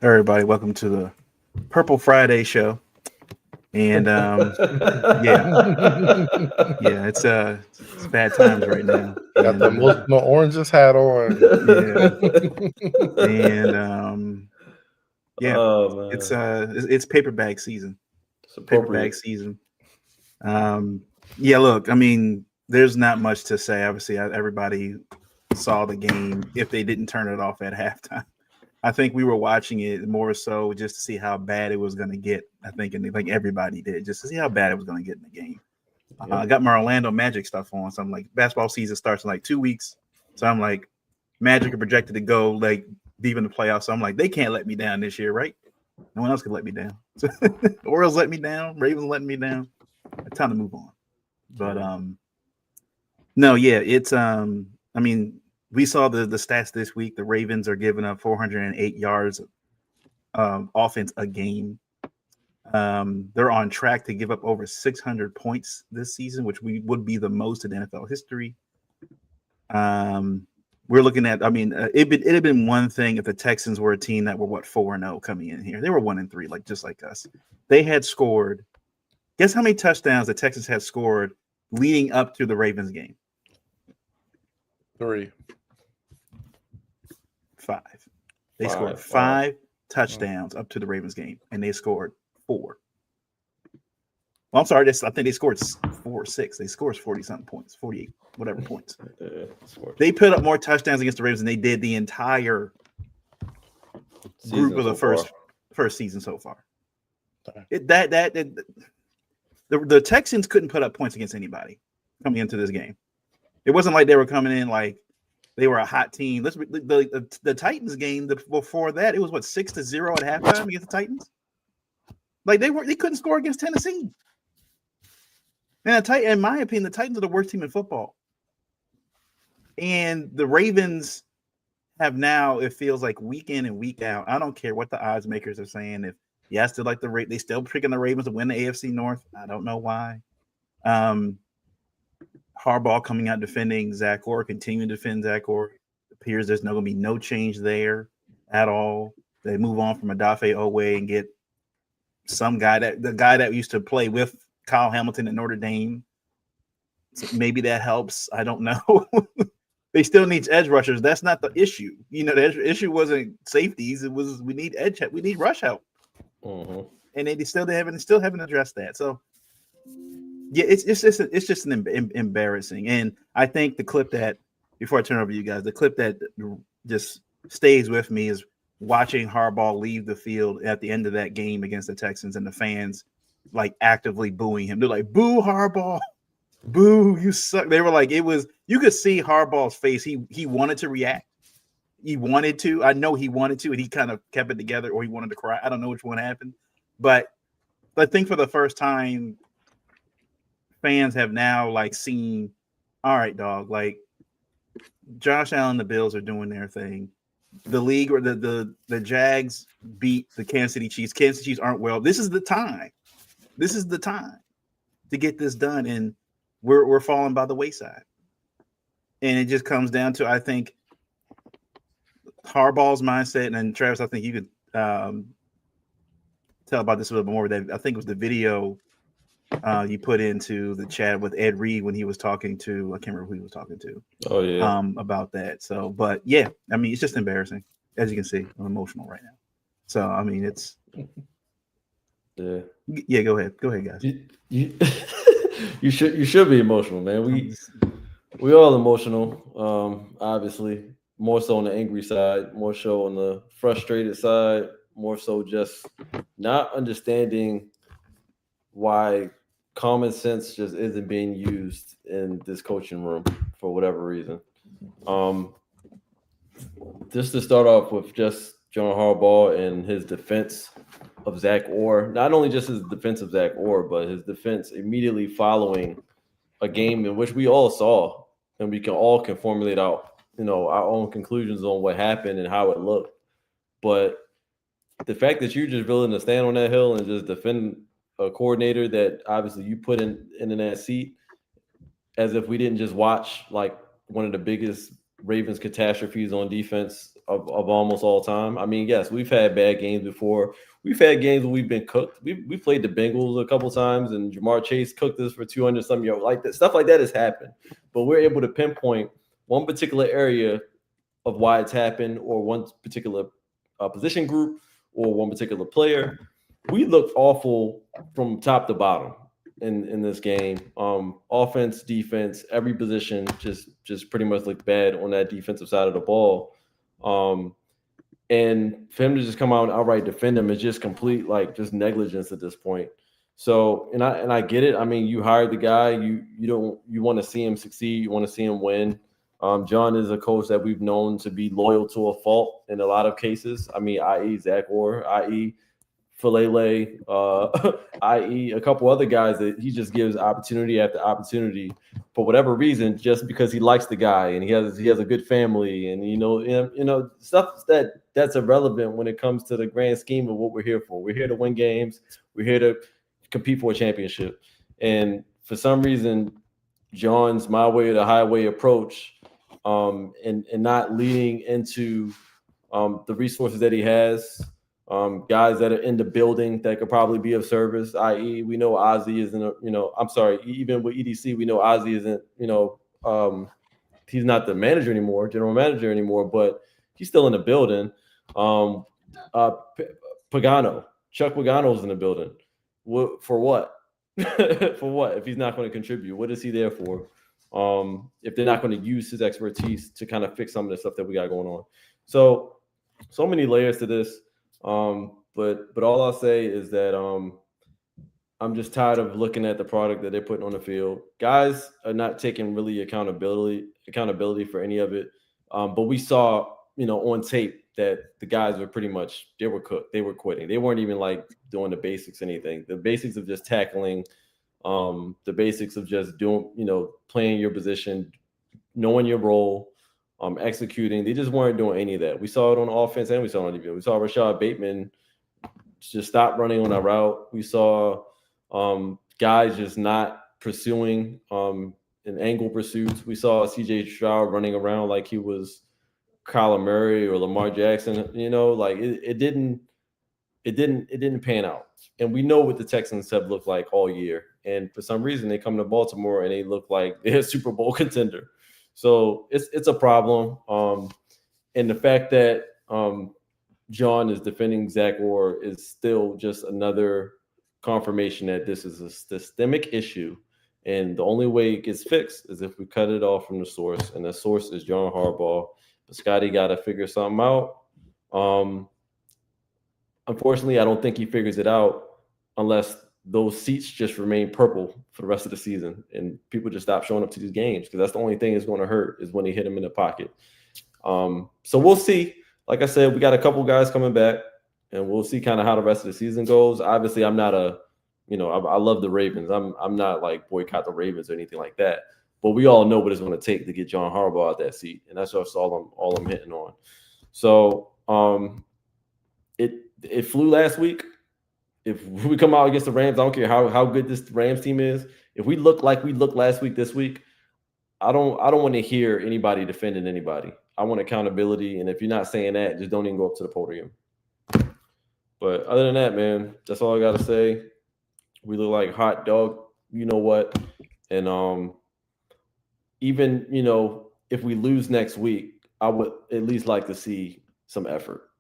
Everybody, welcome to the Purple Friday show. And yeah, it's bad times right now. Got the And emotional oranges hat on. yeah, and yeah, Oh man, it's paper bag season. it's Paper bag appropriate. season. Yeah, look, I mean, there's not much to say. Obviously, everybody saw the game if they didn't turn it off at halftime. I think we were watching it more so just to see how bad it was going to get. I think everybody did just to see how bad it was going to get in the game. I got my Orlando Magic stuff on, so I'm like, basketball season starts in like 2 weeks, so I'm like, Magic are projected to go like deep in the playoffs. So I'm like, they can't let me down this year, right? No one else can let me down. So, Orioles let me down, Ravens letting me down. It's time to move on. But no, yeah, it's I mean, we saw the stats this week. The Ravens are giving up 408 yards offense a game. They're on track to give up over 600 points this season, which would be the most in NFL history. We're looking at. I mean, it had been one thing if the Texans were a team that were 4-0 coming in here. They were 1-3, just like us. They had scored. Guess how many touchdowns the Texans had scored leading up to the Ravens game? 3. 5. They scored 5 touchdowns up to the Ravens game, and they scored 4. Well, I'm sorry. I think they scored 4 or 6. They scored 40-something points, 48, whatever points. They put up more touchdowns against the Ravens than they did the entire group of the first season so far. The Texans couldn't put up points against anybody coming into this game. It wasn't like they were coming in like they were a hot team. The Titans game before that, it was 6-0 at halftime against the Titans. Like they couldn't score against Tennessee. And in my opinion, the Titans are the worst team in football. And the Ravens have now, it feels like week in and week out. I don't care what the odds makers are saying. I still like they still picking the Ravens to win the AFC North. I don't know why. Harbaugh coming out defending Zach Orr, continuing to defend Zach Orr. It appears there's going to be no change there at all. They move on from Odafe Owe and get the guy that used to play with Kyle Hamilton at Notre Dame. So maybe that helps. I don't know. They still need edge rushers. That's not the issue. The issue wasn't safeties. It was we need rush help. And they still haven't addressed that. So yeah, it's just an embarrassing. And I think the clip that, before I turn over to you guys, the clip that just stays with me is watching Harbaugh leave the field at the end of that game against the Texans and the fans like actively booing him. They're like, "Boo Harbaugh, boo, you suck." They were like, you could see Harbaugh's face. He wanted to react. He wanted to. I know he wanted to, and he kind of kept it together, or he wanted to cry. I don't know which one happened, but I think for the first time, fans have now seen, all right, dog, Josh Allen, the Bills are doing their thing. The league or the Jags beat the Kansas City Chiefs. Kansas City Chiefs aren't well. This is the time. This is the time to get this done, and we're falling by the wayside. And it just comes down to, I think, Harbaugh's mindset. And Travis, I think you could tell about this a little bit more. That I think it was the video you put into the chat with Ed Reed when he was talking to, I can't remember who he was talking to. Oh yeah. About that. So, but yeah, I mean, it's just embarrassing. As you can see, I'm emotional right now. So, I mean, it's yeah. Go ahead, guys. You should be emotional, man. We all emotional. Obviously, more so on the angry side, more so on the frustrated side, more so just not understanding why common sense just isn't being used in this coaching room for whatever reason. Just to start off with just John Harbaugh and his defense of Zach Orr, not only just his defense of Zach Orr, but his defense immediately following a game in which we all saw, and we can formulate out, our own conclusions on what happened and how it looked. But the fact that you're just willing to stand on that hill and just defend a coordinator that obviously you put in that seat, as if we didn't just watch one of the biggest Ravens catastrophes on defense of almost all time. I mean, yes, we've had bad games before. We've had games where we've been cooked. We played the Bengals a couple times, and Jamar Chase cooked us for 200-some yards. Like that, stuff like that has happened. But we're able to pinpoint one particular area of why it's happened, or one particular position group, or one particular player. We looked awful from top to bottom in this game. Offense, defense, every position just pretty much looked bad on that defensive side of the ball. And for him to just come out and outright defend him is just complete, like, just negligence at this point. So, and I get it. I mean, you hired the guy, you want to see him succeed, you want to see him win. John is a coach that we've known to be loyal to a fault in a lot of cases. I mean, i.e. Zach Orr, i.e. Falele, i.e. a couple other guys that he just gives opportunity after opportunity for whatever reason, just because he likes the guy and he has a good family, and stuff that's irrelevant when it comes to the grand scheme of what we're here for. We're here to win games. We're here to compete for a championship. And for some reason, John's my way or the highway approach, and not leading into the resources that he has. Guys that are in the building that could probably be of service, i.e. we know Ozzie isn't, even with EDC, we know Ozzie isn't, he's not the manager anymore, general manager anymore, but he's still in the building. Pagano, Chuck Pagano's in the building. For what? For what? If he's not going to contribute, what is he there for? If they're not going to use his expertise to kind of fix some of the stuff that we got going on. So many layers to this. But all I'll say is that I'm just tired of looking at the product that they're putting on the field. Guys are not taking really accountability for any of it. But we saw, on tape that the guys were pretty much, they were cooked. They were quitting. They weren't even like doing the basics, anything. The basics of just tackling, the basics of just doing, playing your position, knowing your role, executing. They just weren't doing any of that. We saw it on offense and we saw it on defense. We saw Rashad Bateman just stop running on a route. We saw guys just not pursuing in angle pursuits. We saw CJ Stroud running around like he was Kyler Murray or Lamar Jackson. Like it didn't pan out. And we know what the Texans have looked like all year. And for some reason, they come to Baltimore and they look like they're a Super Bowl contender. So it's a problem. And the fact that John is defending Zach Orr is still just another confirmation that this is a systemic issue. And the only way it gets fixed is if we cut it off from the source. And the source is John Harbaugh. But Scotty got to figure something out. Unfortunately, I don't think he figures it out unless those seats just remain purple for the rest of the season and people just stop showing up to these games, because that's the only thing that's going to hurt is when they hit him in the pocket. So we'll see. Like I said, we got a couple guys coming back and we'll see kind of how the rest of the season goes. Obviously, I'm not I love the Ravens. I'm not like boycott the Ravens or anything like that, but we all know what it's going to take to get John Harbaugh out that seat. And that's just all I'm hitting on. So it flew last week. If we come out against the Rams, I don't care how good this Rams team is. If we look like we looked last week this week, I don't want to hear anybody defending anybody. I want accountability, and if you're not saying that, just don't even go up to the podium. But other than that, man, that's all I got to say. We look like hot dog, you know what? And even, if we lose next week, I would at least like to see some effort.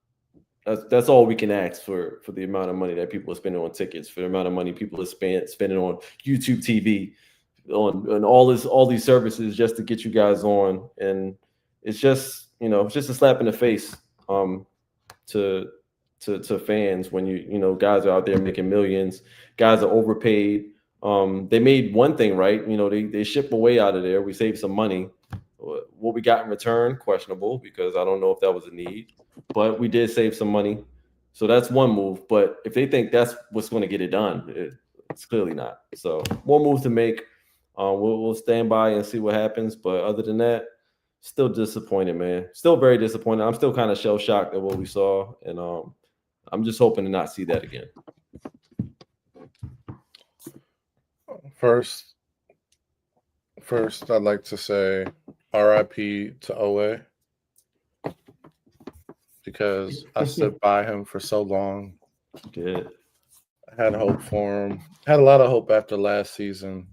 That's all we can ask for the amount of money that people are spending on tickets, for the amount of money people are spending on YouTube TV, on all these services just to get you guys on. And it's just, it's just a slap in the face to fans when guys are out there making millions, guys are overpaid. They made one thing right, they ship away out of there. We saved some money. What we got in return, questionable, because I don't know if that was a need. But we did save some money. So that's one move. But if they think that's what's going to get it done, it's clearly not. So more moves to make. We'll stand by and see what happens. But other than that, still disappointed, man. Still very disappointed. I'm still kind of shell-shocked at what we saw. And I'm just hoping to not see that again. First, I'd like to say RIP to OA because I stood by him for so long. Good. I had hope for him. Had a lot of hope after last season,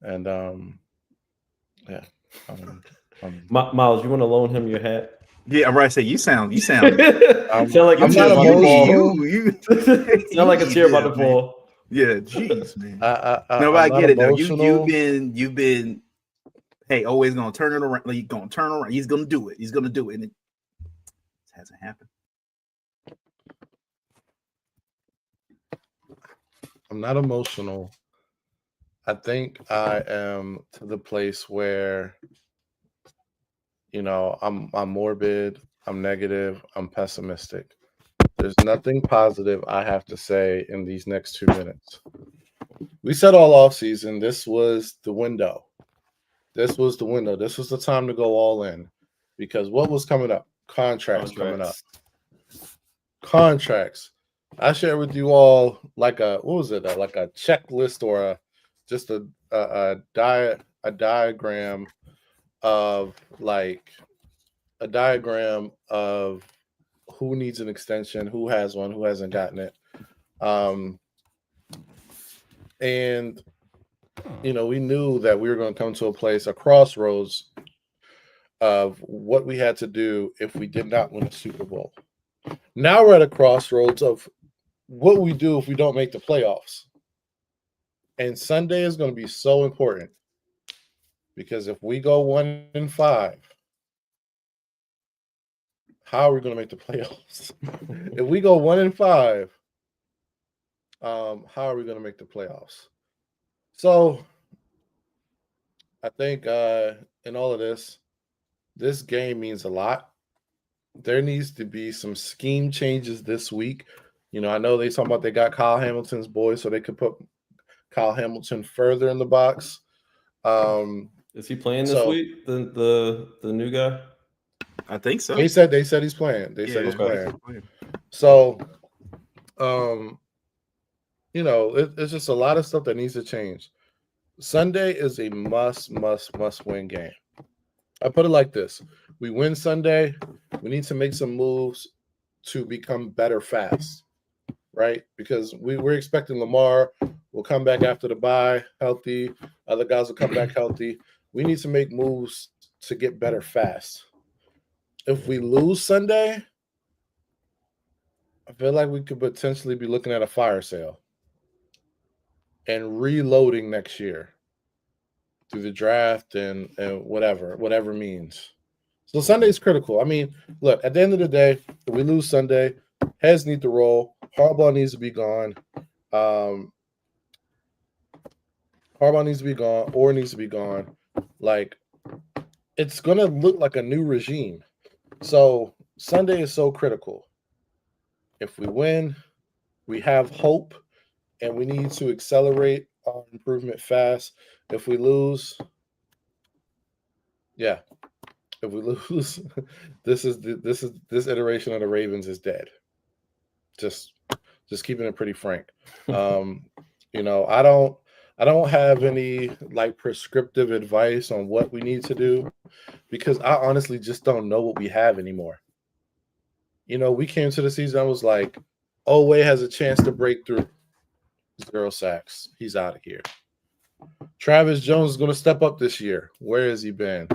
and yeah. Miles, you want to loan him your hat? Yeah, I'm right. Say you sound Sound like a I'm tear not about to fall. emotional. Sound like a tear about to fall. Yeah, jeez, man. I'm I not get it though. emotional. You've been. Hey, always gonna turn it around. Like, he's gonna turn around. He's gonna do it. He's gonna do it, and it hasn't happened. I'm not emotional. I think I am to the place where, I'm morbid, I'm negative, I'm pessimistic. There's nothing positive I have to say in these next 2 minutes. We said all off season, this was the window. This was the window. This was the time to go all in. Because what was coming up? Contracts coming up. Contracts. I shared with you all like a checklist or just a diagram of who needs an extension, who has one, who hasn't gotten it. And we knew that we were going to come to a crossroads of what we had to do if we did not win a Super Bowl. Now we're at a crossroads of what we do if we don't make the playoffs. And Sunday is going to be so important because if we go 1-5, how are we going to make the playoffs? If we go 1-5, how are we going to make the playoffs? So I think in all of this game means a lot. There needs to be some scheme changes this week. I know they talking about they got Kyle Hamilton's boy, so they could put Kyle Hamilton further in the box. Is he playing this week? The new guy? I think so. They said he's playing. They said he's playing. So, it's just a lot of stuff that needs to change. Sunday is a must win game. I put it like this. We win Sunday. We need to make some moves to become better fast, right? Because we're expecting Lamar will come back after the bye healthy. Other guys will come back healthy. We need to make moves to get better fast. If we lose Sunday, I feel like we could potentially be looking at a fire sale and reloading next year through the draft and whatever means. So Sunday is critical. I mean, look, at the end of the day, if we lose Sunday, heads need to roll. Harbaugh needs to be gone. Harbaugh needs to be gone. Orr needs to be gone. Like, it's going to look like a new regime. So Sunday is so critical. If we win, we have hope, and we need to accelerate our improvement fast. If we lose, if we lose, this iteration of the Ravens is dead. Just keeping it pretty frank. I don't have any prescriptive advice on what we need to do because I honestly just don't know what we have anymore. We came to the season, I was like, Oweh has a chance to break through. 0 sacks. He's out of here. Travis Jones is going to step up this year. Where has he been?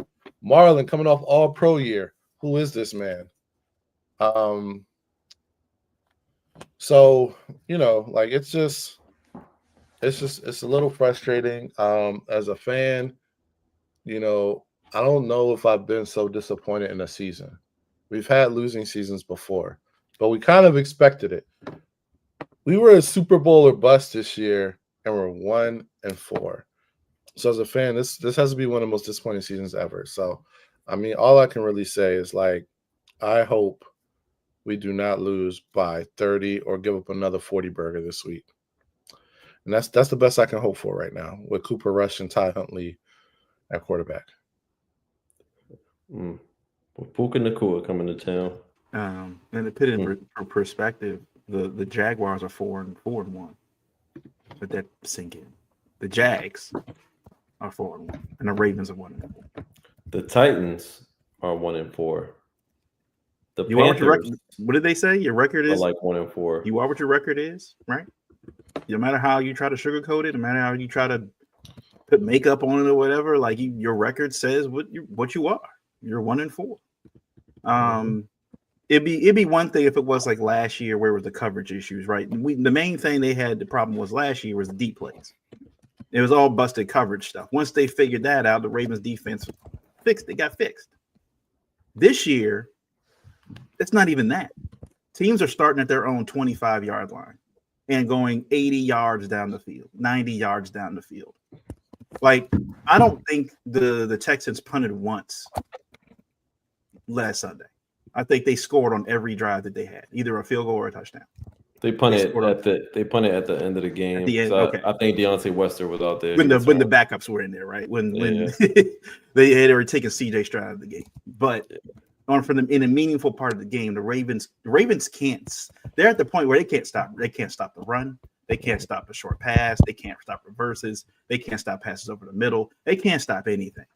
Marlon coming off all-pro year. Who is this man? So, it's a little frustrating. As a fan, I don't know if I've been so disappointed in a season. We've had losing seasons before, but we kind of expected it. We were a Super Bowl or bust this year, and we're 1-4. So as a fan, this has to be one of the most disappointing seasons ever. So, I mean, all I can really say is I hope we do not lose by 30 or give up another 40 burger this week. And that's the best I can hope for right now with Cooper Rush and Ty Huntley at quarterback. Well, Pookey Nakua coming to town. And to put it in perspective, the Jaguars are 4-1. Let that sink in. The Jags are 4-1, and the Ravens are 1-4. The Titans are 1-4. The You are what your record. Panthers What did they say? Your record are is like 1-4. you are what your record is, right? No matter how you try to sugarcoat it, no matter how you try to put makeup on it or whatever, like your record says what you are. You're 1-4. It'd be one thing if it was like last year where it was the coverage issues, right? The main thing they had the problem was last year was the deep plays. It was all busted coverage stuff. Once they figured that out, the Ravens defense got fixed. This year, it's not even that. Teams are starting at their own 25-yard line and going 80 yards down the field, 90 yards down the field. Like, I don't think the Texans punted once last Sunday. I think they scored on every drive that they had, either a field goal or a touchdown. They punted at the end of the game. At the end, So okay. I think Deontay Wester was out there. When the backups were in there, right? When they were taking CJ Stroud out of the game. But in a meaningful part of the game, the Ravens can't. They're at the point where they can't stop. They can't stop the run. They can't stop a short pass. They can't stop reverses. They can't stop passes over the middle. They can't stop anything.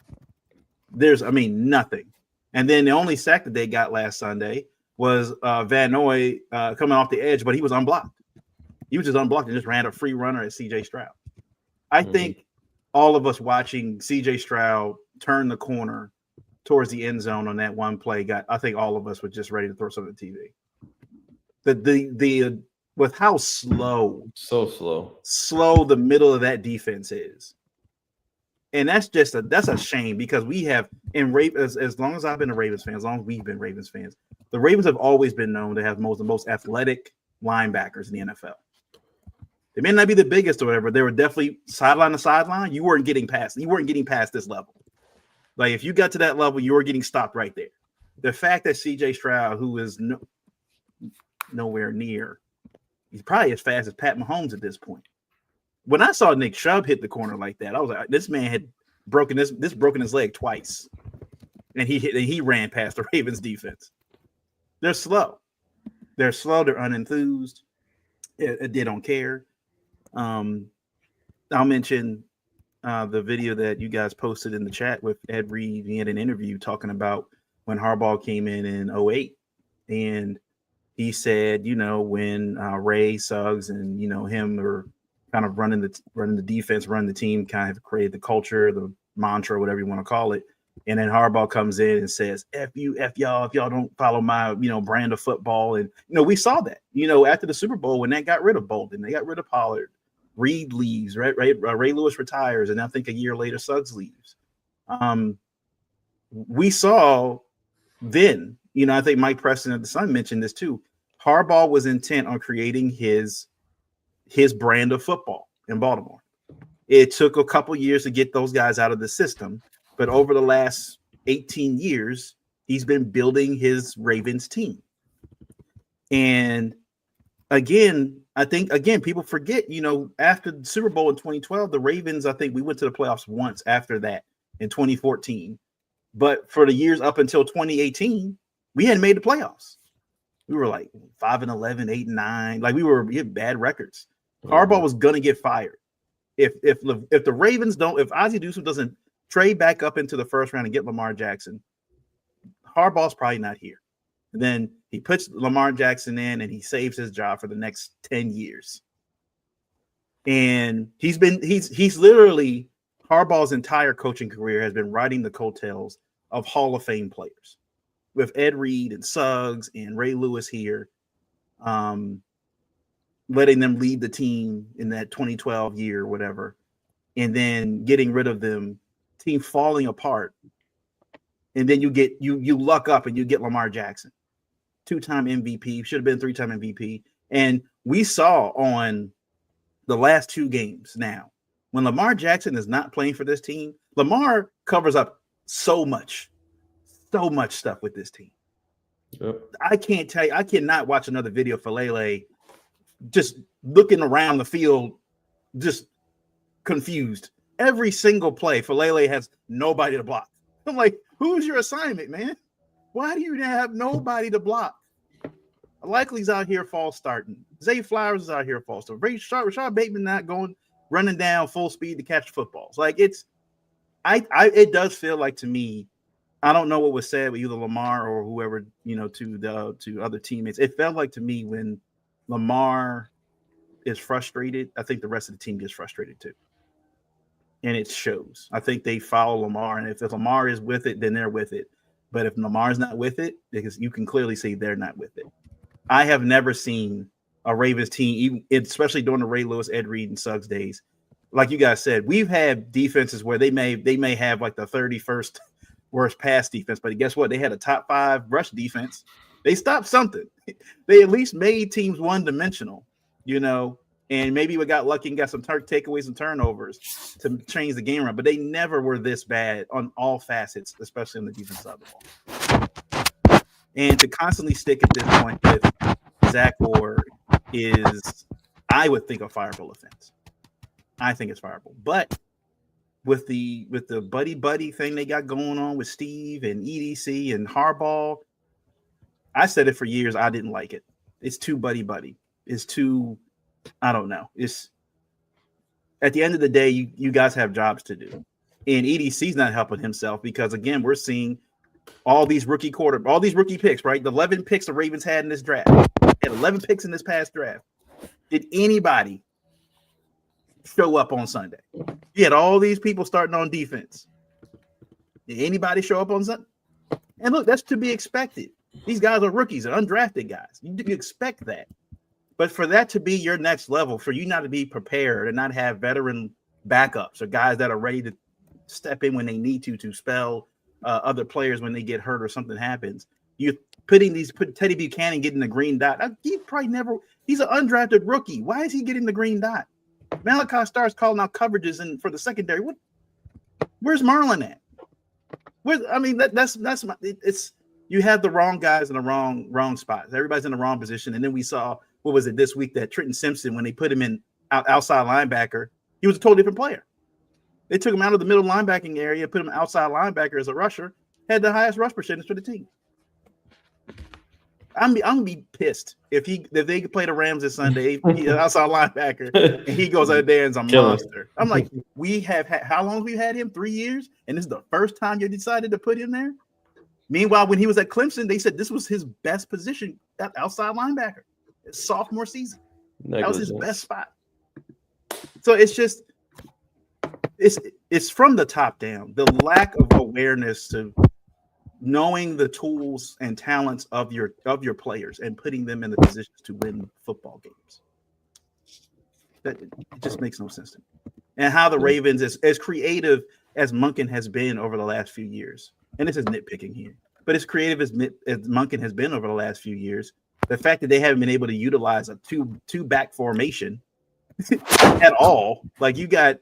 Nothing. And then the only sack that they got last Sunday was Van Noy coming off the edge, but he was unblocked. He was just unblocked and just ran a free runner at CJ Stroud. I think all of us watching CJ Stroud turn the corner towards the end zone on that one play I think all of us were just ready to throw something to TV. The with how slow the middle of that defense is. And that's a shame because we have as long as I've been a Ravens fan, as long as we've been Ravens fans, the Ravens have always been known to have the most athletic linebackers in the NFL. They may not be the biggest or whatever. They were definitely sideline to sideline. You weren't getting past this level. Like if you got to that level, you were getting stopped right there. The fact that CJ Stroud, who is nowhere near, he's probably as fast as Pat Mahomes at this point. When I saw Nick Chubb hit the corner like that, I was like, this man had broken his leg twice. And he ran past the Ravens defense. They're slow. They're unenthused. They don't care. I'll mention the video that you guys posted in the chat with Ed Reed. He had an interview talking about when Harbaugh came in 2008. And he said, when Ray Suggs and, him were kind of running the defense, running the team, kind of created the culture, the mantra, whatever you want to call it. And then Harbaugh comes in and says, F you, F y'all, if y'all don't follow my, brand of football. And, we saw that, after the Super Bowl, when they got rid of Bolden, they got rid of Pollard, Reed leaves, right? Ray Lewis retires. And I think a year later, Suggs leaves. We saw then, I think Mike Preston at the Sun mentioned this too. Harbaugh was intent on creating his brand of football in Baltimore. It took a couple years to get those guys out of the system, but over the last 18 years, he's been building his Ravens team. And again, I think people forget, after the Super Bowl in 2012, the Ravens, I think we went to the playoffs once after that in 2014. But for the years up until 2018, we hadn't made the playoffs. We were like 5-11, 8-9. Like we had bad records. Harbaugh was gonna get fired if the Ravens if Ozzie Newsome doesn't trade back up into the first round and get Lamar Jackson, Harbaugh's probably not here. And then he puts Lamar Jackson in and he saves his job for the next 10 years. And he's literally Harbaugh's entire coaching career has been riding the coattails of Hall of Fame players with Ed Reed and Suggs and Ray Lewis here. Letting them lead the team in that 2012 year, whatever, and then getting rid of them, team falling apart. And then you luck up and you get Lamar Jackson, 2-time MVP, should have been 3-time MVP. And we saw on the last 2 games now, when Lamar Jackson is not playing for this team, Lamar covers up so much stuff with this team. Yep. I cannot watch another video for Lele just looking around the field, just confused. Every single play for Lele has nobody to block. I'm like, who's your assignment, man? Why do you have nobody to block? Likely's out here false starting. Zay Flowers is out here false starting. Rashad Bateman not running down full speed to catch footballs. Like it does feel like to me I don't know what was said with either Lamar or whoever, to other teammates. It felt like to me when Lamar is frustrated, I think the rest of the team gets frustrated too. And it shows. I think they follow Lamar, and if Lamar is with it, then they're with it. But if Lamar's not with it, because you can clearly see they're not with it. I have never seen a Ravens team, especially during the Ray Lewis, Ed Reed, and Suggs days. Like you guys said, we've had defenses where they may have like the 31st worst pass defense, but guess what? They had a top 5 rush defense. They stopped something. They at least made teams one-dimensional, and maybe we got lucky and got some takeaways and turnovers to change the game around, but they never were this bad on all facets, especially on the defense side of the ball. And to constantly stick at this point with Zach Orr is, I would think, a fireable offense. I think it's fireable. But with the buddy thing they got going on with Steve and EDC and Harbaugh, I said it for years. I didn't like it. It's too buddy. It's too, I don't know. It's at the end of the day, you guys have jobs to do. And EDC's not helping himself because, again, we're seeing all these rookie picks, right? The 11 picks the Ravens had in this draft. They had 11 picks in this past draft. Did anybody show up on Sunday? You had all these people starting on defense. Did anybody show up on Sunday? And look, that's to be expected. These guys are rookies and undrafted guys. You expect that. But for that to be your next level, for you not to be prepared and not have veteran backups or guys that are ready to step in when they need to spell other players when they get hurt or something happens, you're put Teddy Buchanan getting the green dot. He's an undrafted rookie. Why is he getting the green dot? Malachi starts calling out coverages for the secondary. Where's Marlon at? You have the wrong guys in the wrong spots. Everybody's in the wrong position. And then we saw, what was it this week, that Trenton Simpson, when they put him in outside linebacker, he was a totally different player. They took him out of the middle linebacking area, put him outside linebacker as a rusher, had the highest rush percentage for the team. I'm gonna be pissed if they play the Rams this Sunday, he's an outside linebacker, and he goes out there and is a monster. I'm like, how long have we had him? 3 years, and this is the first time you decided to put him there. Meanwhile, when he was at Clemson, they said this was his best position, that outside linebacker. His sophomore season, that was his best spot. So it's just, it's from the top down. The lack of awareness to knowing the tools and talents of your players and putting them in the positions to win football games. That it just makes no sense to me. And how the Ravens, as creative as Monken has been over the last few years, and this is nitpicking here, but as creative as Monken has been over the last few years, the fact that they haven't been able to utilize a two back formation at all, like you got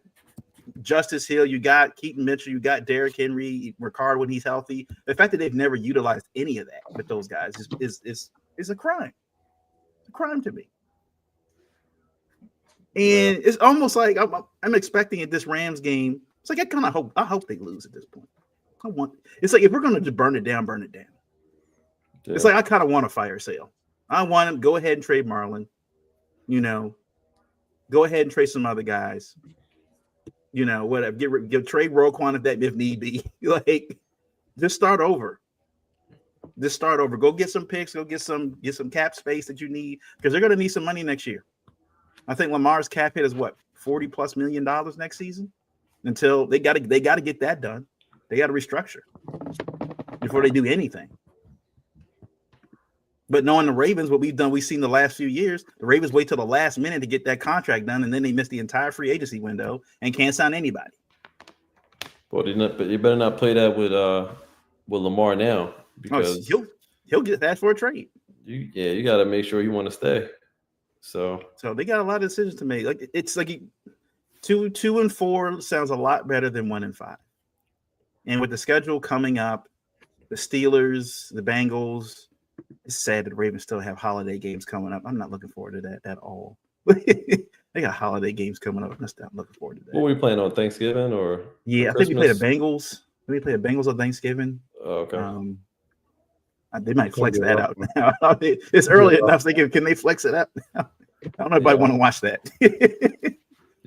Justice Hill, you got Keaton Mitchell, you got Derrick Henry, Ricard when he's healthy. The fact that they've never utilized any of that with those guys is a crime. It's a crime to me. And it's almost like I'm expecting at this Rams game. It's like I hope they lose at this point. It's like if we're going to burn it down. Yeah. It's like I kind of want a fire sale. I want him go ahead and trade Marlon. Go ahead and trade some other guys. Whatever. Give trade Roquan if need be. Like, just start over. Go get some picks. Go get some cap space that you need, because they're going to need some money next year. I think Lamar's cap hit is what, $40+ million next season. Until they got to get that done. They got to restructure before they do anything. But knowing the Ravens, what we've seen the last few years, the Ravens wait till the last minute to get that contract done, and then they miss the entire free agency window and can't sign anybody. Well, you better not play that with Lamar now, because he'll get asked for a trade. You got to make sure you want to stay. So they got a lot of decisions to make. Like it's like 2-4 sounds a lot better than 1-5. And with the schedule coming up, the Steelers, the Bengals. It's sad that the Ravens still have holiday games coming up. I'm not looking forward to that at all. They got holiday games coming up. I'm not looking forward to that. What were we playing on Thanksgiving or? Yeah, I think we play the Bengals. We play the Bengals on Thanksgiving. Oh, okay. They might flex that out now. It's early enough. Can they flex it up now? I don't know if I want to watch that.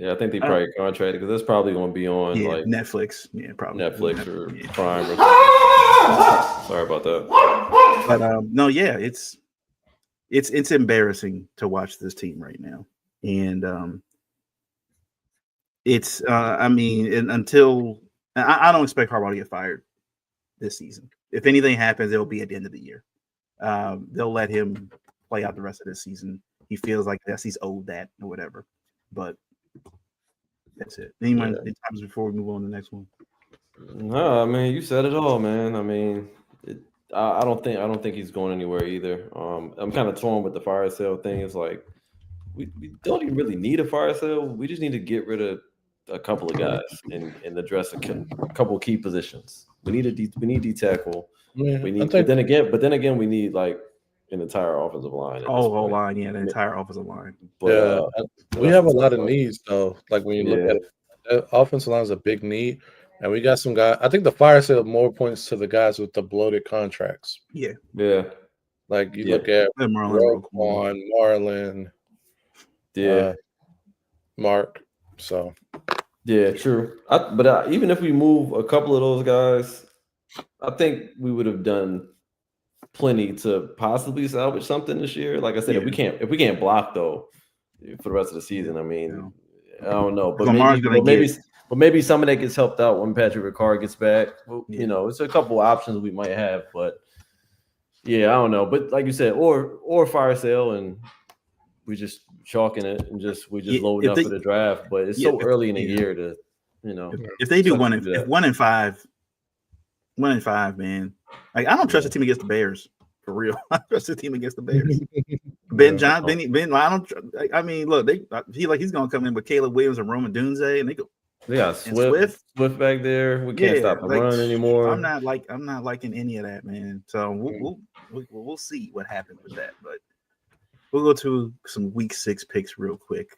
Yeah, I think they probably contracted because that's probably going to be on like Netflix. Yeah, probably Netflix or Prime or something. Sorry about that. But no, yeah, it's embarrassing to watch this team right now, and it's I mean, until I don't expect Harbaugh to get fired this season. If anything happens, it'll be at the end of the year. They'll let him play out the rest of this season. He feels like he's owed that or whatever. But that's it. Any times before we move on to the next one? No, I mean, you said it all, man. I mean, I don't think he's going anywhere either. I'm kind of torn with the fire sale thing. It's like we don't even really need a fire sale. We just need to get rid of a couple of guys and address a couple of key positions. We need D tackle. Yeah, but then again, we need like an entire offensive line. Whole line, the entire offensive line. But we have a lot of needs though. Like when you look at it, offensive line is a big need, and we got some guys. I think the fire sale more points to the guys with the bloated contracts. Yeah. Like you look at Roquan, Marlon, Mark. So true. But even if we move a couple of those guys, I think we would have done plenty to possibly salvage something this year. Like I said, if we can't block though for the rest of the season, I mean, I don't know. But maybe some of that gets helped out when Patrick Ricard gets back. Well, you know, it's a couple options we might have, but yeah, I don't know. But like you said, or fire sale and we just chalking it and we loading up for the draft. But it's so early in the year to, you know, if they do 1-5, 1-5, man. Like I don't trust the team against the Bears for real. I trust the team against the Bears. Ben. I mean, look, he's gonna come in with Caleb Williams and Roman Dunze, and they got Swift back there. We can't stop the run anymore. I'm not liking any of that, man. So we'll see what happens with that. But we'll go to some week 6 picks real quick.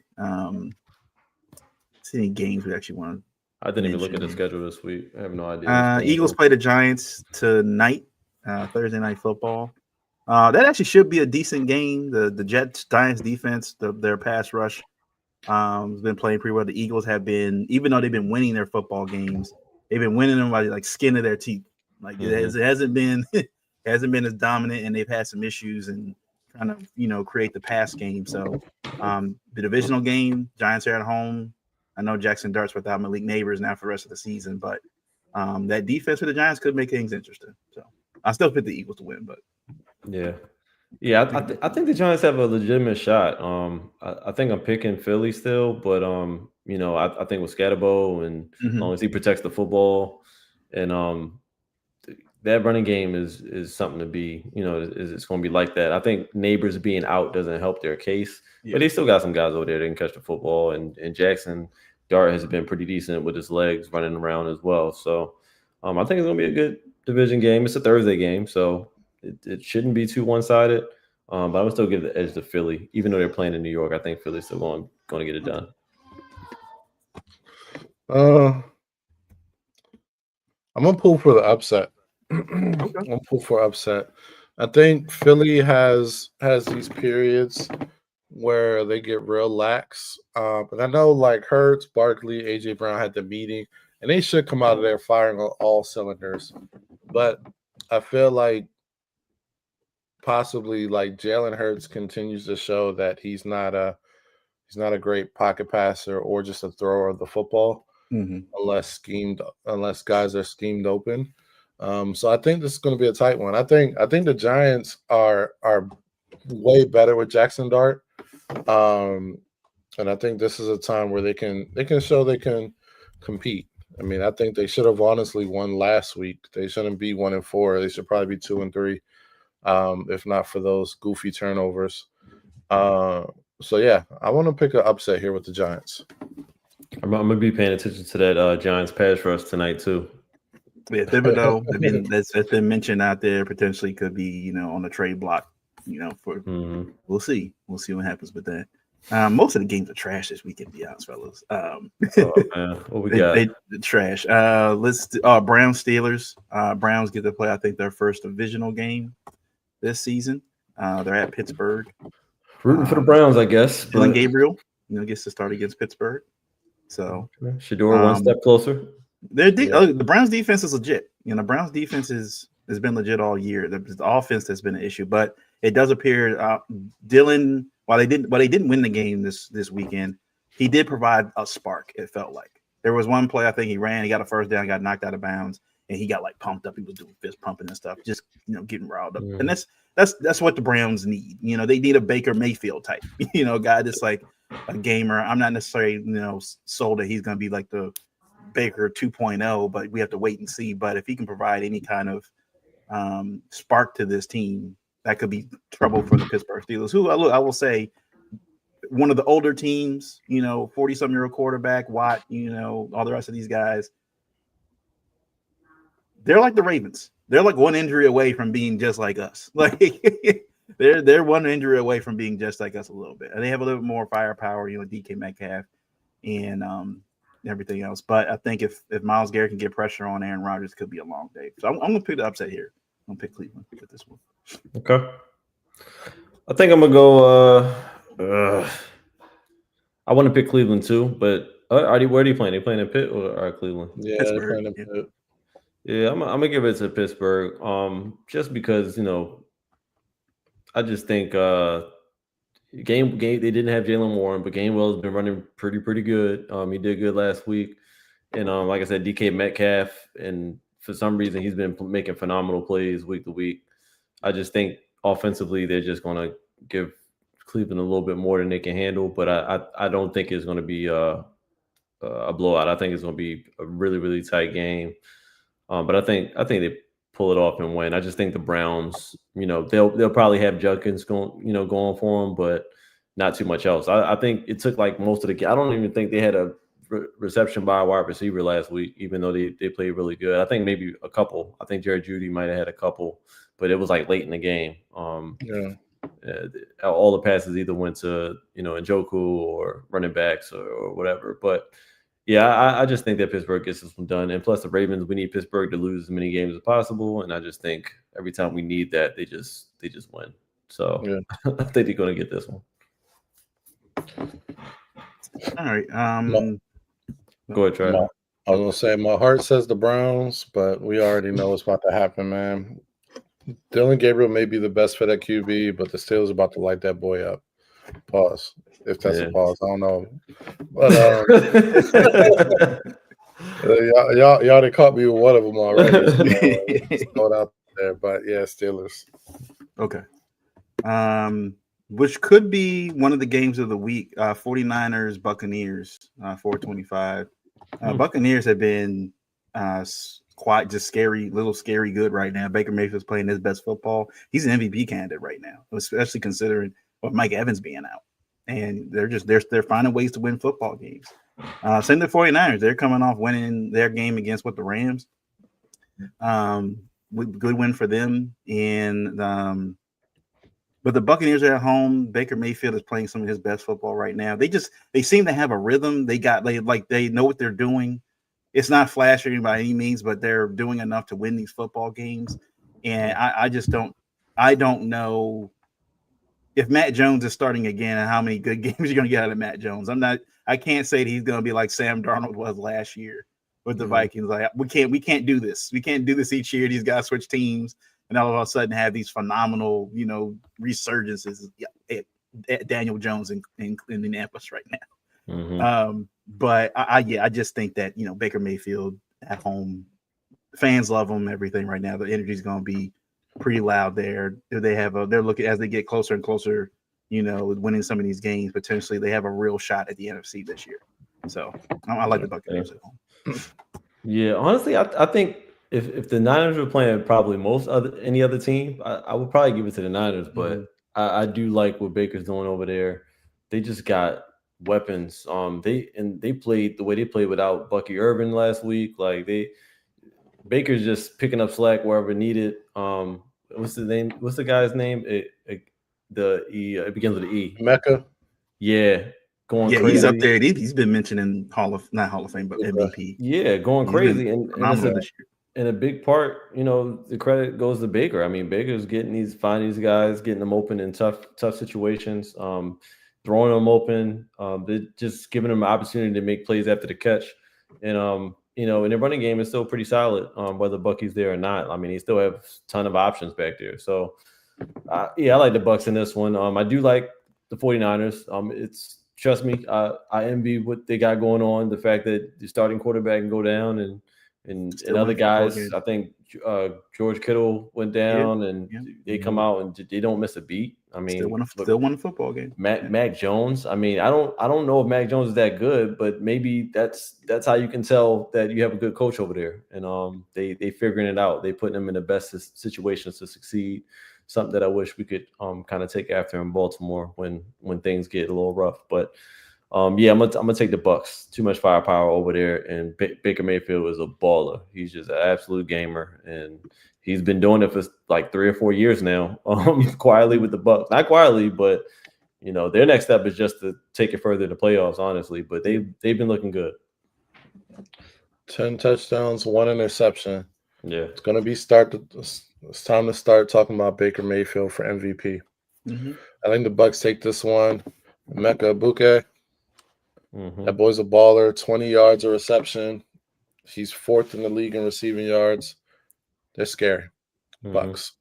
See any games we actually want to. I didn't even look at the schedule this week. I have no idea. Eagles play the Giants tonight, Thursday Night Football. That actually should be a decent game. The Giants defense, their pass rush has been playing pretty well. The Eagles have been, even though they've been winning their football games, they've been winning them by like skin of their teeth. Like it hasn't been as dominant, and they've had some issues and trying to create the pass game. So the divisional game, Giants are at home. I know Jackson Dart's without Malik Neighbors now for the rest of the season, but that defense for the Giants could make things interesting. So I still pick the Eagles to win, but I think the Giants have a legitimate shot. I think I'm picking Philly still, but I think with Scatterbo and as long as he protects the football and that running game is something to be, it's going to be like that. I think Neighbors being out doesn't help their case, but they still got some guys over there that can catch the football, and Jackson Dart has been pretty decent with his legs running around as well. So I think it's going to be a good division game. It's a Thursday game, so it shouldn't be too one-sided. But I would still give the edge to Philly, even though they're playing in New York. I think Philly's still going to get it done. I'm gonna pull for the upset. I'm gonna pull for upset. I think Philly has these periods where they get real lax. But I know like Hurts, Barkley, AJ Brown had the meeting, and they should come out of there firing on all cylinders. But I feel like possibly like Jalen Hurts continues to show that he's not a great pocket passer or just a thrower of the football, unless guys are schemed open. So I think this is going to be a tight one. I think the Giants are way better with Jackson Dart, and I think this is a time where they can show they can compete. I mean, I think they should have honestly won last week. They shouldn't be 1-4. They should probably be 2-3, if not for those goofy turnovers. So yeah, I want to pick an upset here with the Giants. I'm gonna be paying attention to that Giants pass rush tonight too. Yeah, Thibodeau. I mean, that's been mentioned out there. Potentially could be, on the trade block. We'll see. We'll see what happens with that. Most of the games are trash this weekend, to be honest, fellas. What we got? They trash. Browns Steelers. Browns get to play, I think, their first divisional game this season. They're at Pittsburgh. Rooting for the Browns, I guess. Dylan Gabriel, gets to start against Pittsburgh. So Shador one step closer. The Browns defense is legit. Browns defense has been legit all year. The offense has been an issue, but it does appear Dylan, while they didn't win the game this weekend, he did provide a spark. It felt like there was one play I think he ran, he got a first down, got knocked out of bounds, and he got like pumped up. He was doing fist pumping and stuff, just getting riled up. And that's what the Browns need. They need a Baker Mayfield type, guy that's like a gamer. I'm not necessarily sold that he's going to be like the Baker 2.0, but we have to wait and see. But if he can provide any kind of spark to this team, that could be trouble for the Pittsburgh Steelers, who I will say, one of the older teams, 40-something-year-old quarterback, Watt, all the rest of these guys. They're like the Ravens. They're like one injury away from being just like us. Like they're one injury away from being just like us a little bit. And they have a little bit more firepower, DK Metcalf and everything else. But I think if Myles Garrett can get pressure on Aaron Rodgers, it could be a long day. So I'm going to pick the upset here. I'm going to pick Cleveland with this one. Okay. I think I'm going to go I want to pick Cleveland too, but where are they playing? They playing in Pitt or Cleveland? Yeah, Pittsburgh. they're playing in Pitt. Yeah, I'm gonna give it to Pittsburgh. Just because I just think game they didn't have Jalen Warren, but Gainwell's been running pretty good. He did good last week, and like I said, DK Metcalf, and for some reason he's been making phenomenal plays week to week. I just think offensively they're just gonna give Cleveland a little bit more than they can handle, but I don't think it's gonna be a blowout. I think it's gonna be a really tight game. But I think they pull it off and win. I just think the Browns, they'll probably have Judkins going for them, but not too much else. I think it took like most of the game. I don't even think they had a reception by a wide receiver last week, even though they played really good. I think maybe a couple. I think Jerry Jeudy might have had a couple, but it was like late in the game. All the passes either went to Njoku or running backs or whatever, but. Yeah, I just think that Pittsburgh gets this one done. And plus the Ravens, we need Pittsburgh to lose as many games as possible. And I just think every time we need that, they just win. So I think they're going to get this one. All right. Go ahead, Trey. I was going to say my heart says the Browns, but we already know what's about to happen, man. Dylan Gabriel may be the best fit at QB, but the Steelers about to light that boy up. Pause. If that's a pause, I don't know. But y'all they caught me with one of them already. So, throw it out there, but yeah, Steelers. Okay. Which could be one of the games of the week. 49ers, Buccaneers, 425. Buccaneers have been quite just little scary good right now. Baker Mayfield's playing his best football. He's an MVP candidate right now, especially considering Mike Evans being out. And they're finding ways to win football games. Same to the 49ers. They're coming off winning their game against the Rams. Good win for them. And but the Buccaneers are at home. Baker Mayfield is playing some of his best football right now. They seem to have a rhythm. They know what they're doing. It's not flashy by any means, but they're doing enough to win these football games. And I don't know if Matt Jones is starting again and how many good games you're going to get out of Matt Jones. I can't say that he's going to be like Sam Darnold was last year with the Vikings. Like we can't do this. We can't do this each year. These guys switch teams and all of a sudden have these phenomenal, resurgences at Daniel Jones in Indianapolis right now. Mm-hmm. But I just think that, Baker Mayfield at home, fans love him, everything right now. The energy is going to be pretty loud there. They're looking as they get closer and closer, winning some of these games. Potentially, they have a real shot at the NFC this year. So I like the Buccaneers at home. Yeah, honestly, I think if the Niners were playing probably any other team, I would probably give it to the Niners. But I do like what Baker's doing over there. They just got weapons. They played the way they played without Bucky Irvin last week. Like Baker's just picking up slack wherever needed. What's the name? What's the guy's name? It begins with an E. Mecca. Yeah, going crazy. He's up there. He's been mentioned in not Hall of Fame, but MVP. Yeah, going crazy and a big part, the credit goes to Baker. I mean, Baker's finding these guys, getting them open in tough situations. throwing them open. They're just giving them an opportunity to make plays after the catch. And and their running game is still pretty solid, whether Bucky's there or not. I mean, he still have a ton of options back there. So, I like the Bucs in this one. I do like the 49ers. Trust me, I envy what they got going on. The fact that the starting quarterback can go down and other guys. I think George Kittle went down, and they come out and they don't miss a beat. I mean, still won a football game. Mac Jones. I mean, I don't know if Mac Jones is that good, but maybe that's how you can tell that you have a good coach over there. And they figuring it out. They putting them in the best situations to succeed. Something that I wish we could kind of take after in Baltimore when things get a little rough. But I'm gonna take the Bucs. Too much firepower over there, and Baker Mayfield is a baller. He's just an absolute gamer, and he's been doing it for like 3 or 4 years now. Quietly with the Bucs, not quietly, but their next step is just to take it further to playoffs. Honestly, but they've been looking good. 10 touchdowns, 1 interception. Yeah, it's gonna be It's time to start talking about Baker Mayfield for MVP. Mm-hmm. I think the Bucs take this one. Emeka Pookey. Mm-hmm. That boy's a baller. 20 yards of reception. He's 4th in the league in receiving yards. They're scary. Bucs.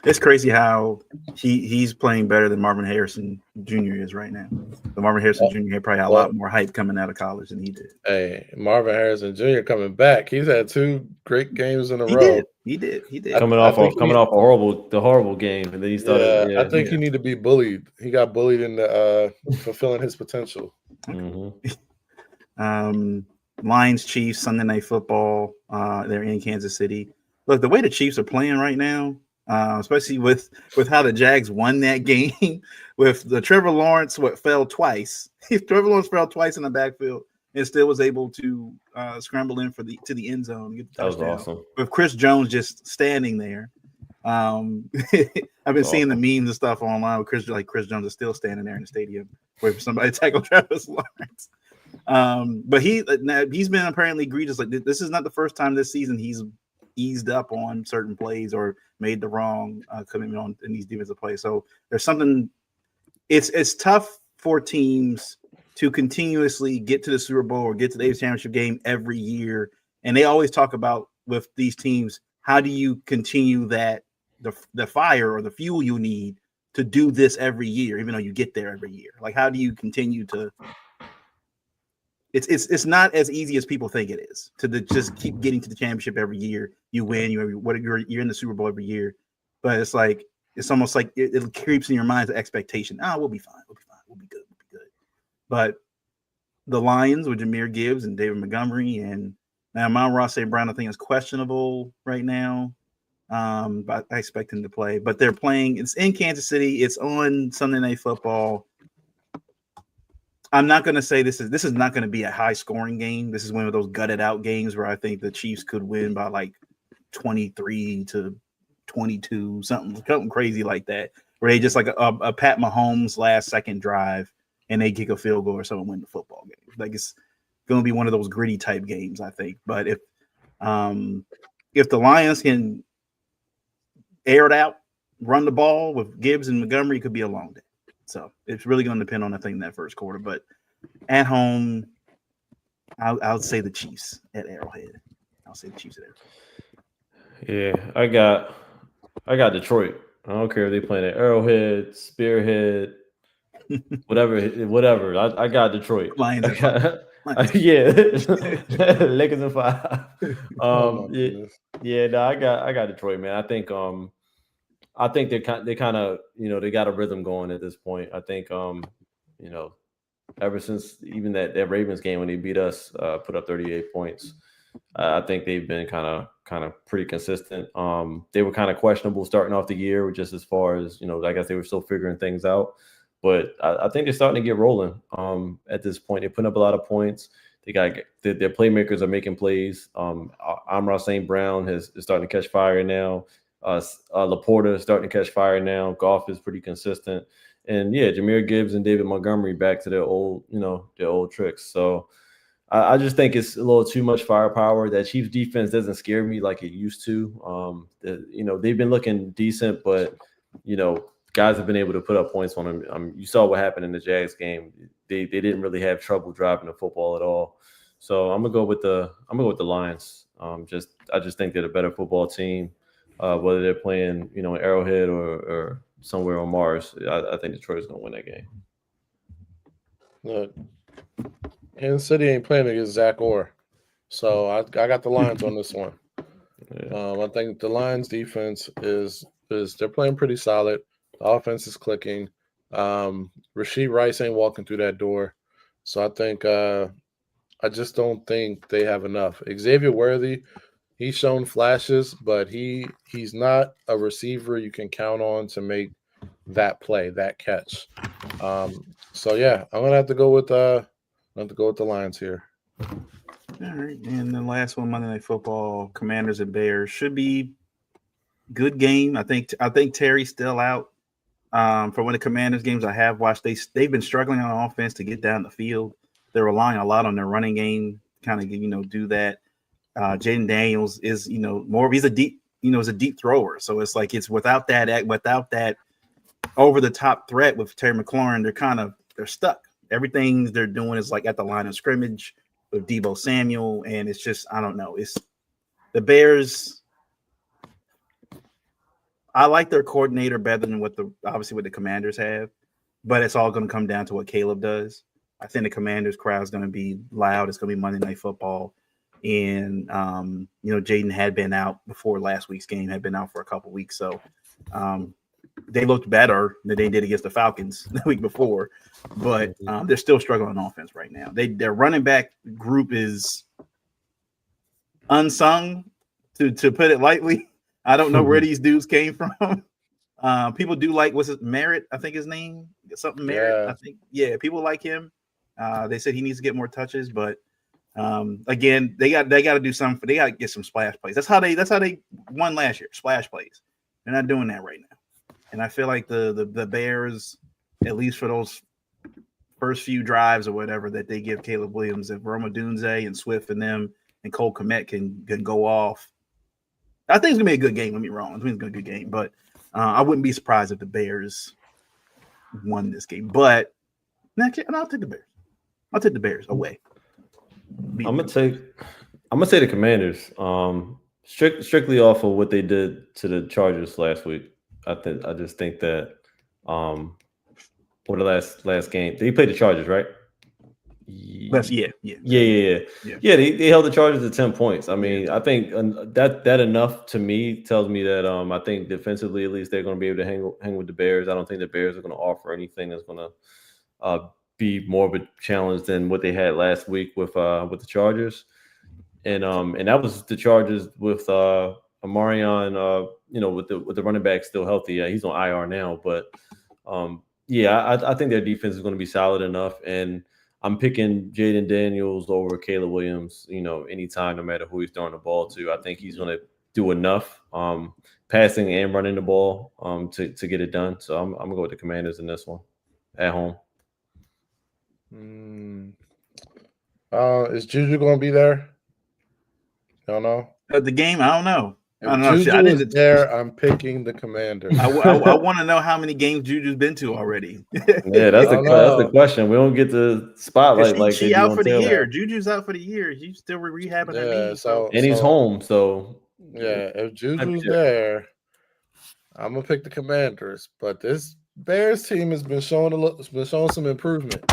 It's crazy how he's playing better than Marvin Harrison Jr. is right now. But Marvin Harrison Jr. had probably had a lot more hype coming out of college than he did. Hey, Marvin Harrison Jr. coming back. He's had 2 great games in a row. He did. Coming off a horrible game, and then he started. I think he need to be bullied. He got bullied into fulfilling his potential. Mm-hmm. Lions Chiefs Sunday Night Football. They're in Kansas City. Look, the way the Chiefs are playing right now, especially with how the Jags won that game, with the Trevor Lawrence fell twice. Trevor Lawrence fell twice in the backfield and still was able to scramble in to the end zone and get the touchdown. That was awesome. With Chris Jones just standing there. I've been seeing the memes and stuff online with Chris Jones is still standing there in the stadium waiting for somebody to tackle Travis Lawrence. But he's been apparently egregious. Like, this is not the first time this season he's eased up on certain plays or made the wrong commitment in these defensive plays. So there's something. It's tough for teams to continuously get to the Super Bowl or get to the AFC Championship game every year, and they always talk about with these teams, how do you continue that the fire or the fuel you need to do this every year, even though you get there every year? Like, how do you continue to? It's not as easy as people think it is to just keep getting to the championship every year. You win, you're in the Super Bowl every year, but it's almost like it creeps in your mind the expectation. We'll be fine, we'll be good. But the Lions with Jahmyr Gibbs and David Montgomery and now Amon-Ra St. Brown, I think is questionable right now. But I expect him to play. But they're playing. It's in Kansas City. It's on Sunday Night Football. I'm not going to say this is not going to be a high scoring game. This is one of those gutted out games where I think the Chiefs could win by like 23-22, something crazy like that, where they just like a Pat Mahomes last second drive and they kick a field goal or someone win the football game. Like, it's going to be one of those gritty type games, I think. But if the Lions can air it out, run the ball with Gibbs and Montgomery, it could be a long day. So it's really going to depend on, I think, that first quarter. But at home, I'll say the Chiefs at Arrowhead. Yeah, I got Detroit. I don't care if they playing at Arrowhead, Spearhead, whatever. I got Detroit. Lions. Yeah, Lakers in 5. I got Detroit, man. I think they kind of they got a rhythm going at this point. I think ever since even that Ravens game when they beat us, put up 38 points. I think they've been kind of pretty consistent. They were kind of questionable starting off the year, just as far as I guess they were still figuring things out. But I think they're starting to get rolling. At this point, they're putting up a lot of points. They got their playmakers are making plays. Amon-Ra St. Brown is starting to catch fire now. Laporta is starting to catch fire now. Goff is pretty consistent, and Jahmyr Gibbs and David Montgomery back to their old tricks. So I just think it's a little too much firepower. That Chiefs defense doesn't scare me like it used to. They've been looking decent, but guys have been able to put up points on them. You saw what happened in the Jags game. They didn't really have trouble driving the football at all. So I'm gonna go with the Lions. I just think they're a better football team. Whether they're playing, in Arrowhead or somewhere on Mars, I think Detroit's gonna win that game. Look, Kansas City ain't playing against Zach Orr, so I got the Lions on this one. Yeah. I think the Lions defense is they're playing pretty solid. The offense is clicking. Rashid Rice ain't walking through that door, so I think I just don't think they have enough. Xavier Worthy, he's shown flashes, but he's not a receiver you can count on to make that play, that catch. So yeah, I'm gonna have to go with the Lions here. All right, and the last one, Monday Night Football, Commanders and Bears, should be good game. I think Terry's still out. For one of the Commanders games I have watched, they've been struggling on offense to get down the field. They're relying a lot on their running game, kind of do that. Jaden Daniels is he's a deep is a deep thrower, so it's like it's without that over the top threat with Terry McLaurin, they're stuck. Everything they're doing is like at the line of scrimmage with Deebo Samuel, and it's just I don't know. It's the Bears. I like their coordinator better than what the Commanders have, but it's all going to come down to what Caleb does. I think the Commanders crowd is going to be loud. It's going to be Monday Night Football, and Jaden had been out before last week's game, had been out for a couple weeks, so they looked better than they did against the Falcons the week before, but they're still struggling on offense right now. Their running back group is unsung, to put it lightly. I don't know where these dudes came from. People do like, what's it, Merritt? I think his name, something Merritt. Yeah. I think, yeah, people like him. They said he needs to get more touches, but again, they got to do something. They got to get some splash plays. That's how they won last year. Splash plays. They're not doing that right now. And I feel like the Bears, at least for those first few drives or whatever that they give Caleb Williams, if Roma Dunze and Swift and them and Cole Kmet can go off, I think it's gonna be a good game. Don't get me wrong. I think it's gonna be a good game, but I wouldn't be surprised if the Bears won this game. But I'll take the Bears. I'll take the Bears away. I'm gonna say the Commanders. Strictly off of what they did to the Chargers last week. I just think that for the last game they played the Chargers, right? Yeah. They held the Chargers to 10 points. I mean, I think that enough to me tells me that I think defensively at least they're going to be able to hang with the Bears. I don't think the Bears are going to offer anything that's going to be more of a challenge than what they had last week with the Chargers, and that was the Chargers with Amarion, with the running back still healthy. He's on IR now, but I think their defense is going to be solid enough, and I'm picking Jaden Daniels over Caleb Williams, anytime, no matter who he's throwing the ball to. I think he's going to do enough passing and running the ball to get it done. So I'm going to go with the Commanders in this one at home. Is Juju going to be there? I don't know. At the game, I don't know. If Juju is there, I'm picking the Commanders. I want to know how many games Juju's been to already. Yeah, that's the question. We don't get the spotlight she out for the year. Juju's out for the year. He's still rehabbing her knee. He's home. So if Juju's there, I'm gonna pick the Commanders. But this Bears team has been showing some improvement.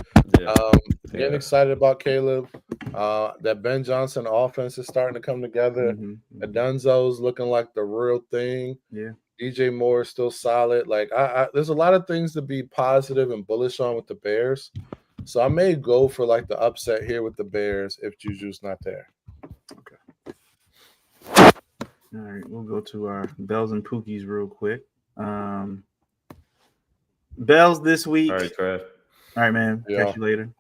Getting excited about Caleb. That Ben Johnson offense is starting to come together. Adunzo's looking like the real thing. Yeah. DJ Moore is still solid. Like there's a lot of things to be positive and bullish on with the Bears. So I may go for like the upset here with the Bears if Juju's not there. Okay. All right, we'll go to our Bells and Pookies real quick. Bells this week. All right, Trav. All right, man. Yeah. Catch you later.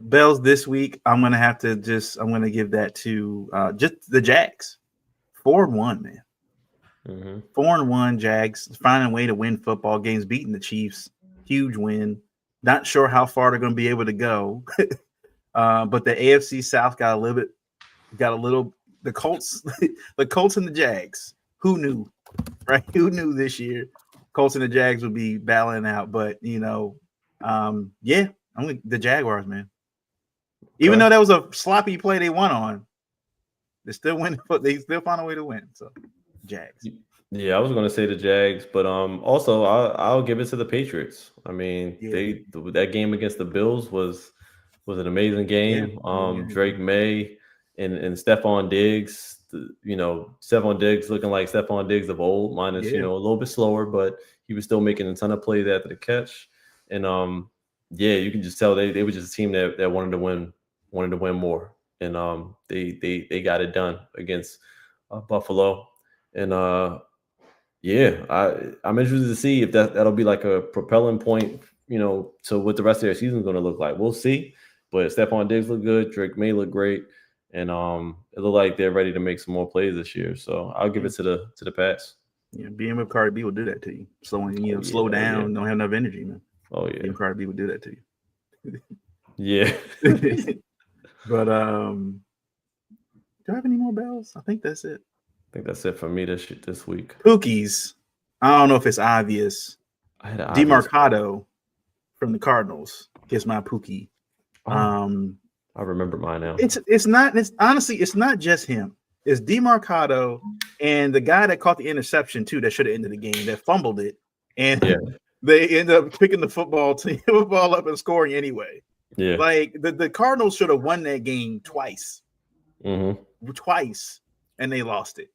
Bells this week. I'm gonna give that to just the Jags. 4-1, man. 4-1 Jags finding a way to win football games, beating the Chiefs. Huge win. Not sure how far they're going to be able to go, but the AFC South got a little. The Colts and the Jags. Who knew, right? Who knew this year? Colts and the Jags would be battling out, but yeah, I'm with the Jaguars, man. Even though that was a sloppy play they won on, they still win. They still find a way to win. So, Jags. Yeah, I was going to say the Jags, but also I'll give it to the Patriots. I mean, that game against the Bills was an amazing game. Drake May and Stephon Diggs. Stephon Diggs looking like Stephon Diggs of old, minus a little bit slower, but he was still making a ton of plays after the catch. And you can just tell they were just a team that wanted to win more, and they got it done against Buffalo. And I'm interested to see if that'll be like a propelling point, to what the rest of their season is going to look like. We'll see. But Stephon Diggs look good. Drake May look great. And it looked like they're ready to make some more plays this year. So I'll give it to the Pats. Yeah, being with Cardi B will do that to you. Slow down, don't have enough energy, man. Oh yeah. Being Cardi B will do that to you. Yeah. But do I have any more bells? I think that's it. I think that's it for me this week. Pookies. I don't know if it's obvious. DeMarcado from the Cardinals gets my Pookey. I remember mine now. It's not just him. It's DeMarcado and the guy that caught the interception too that should have ended the game, that fumbled it, and they end up picking the football up and scoring anyway. Yeah, like the Cardinals should have won that game twice. Twice, and they lost it.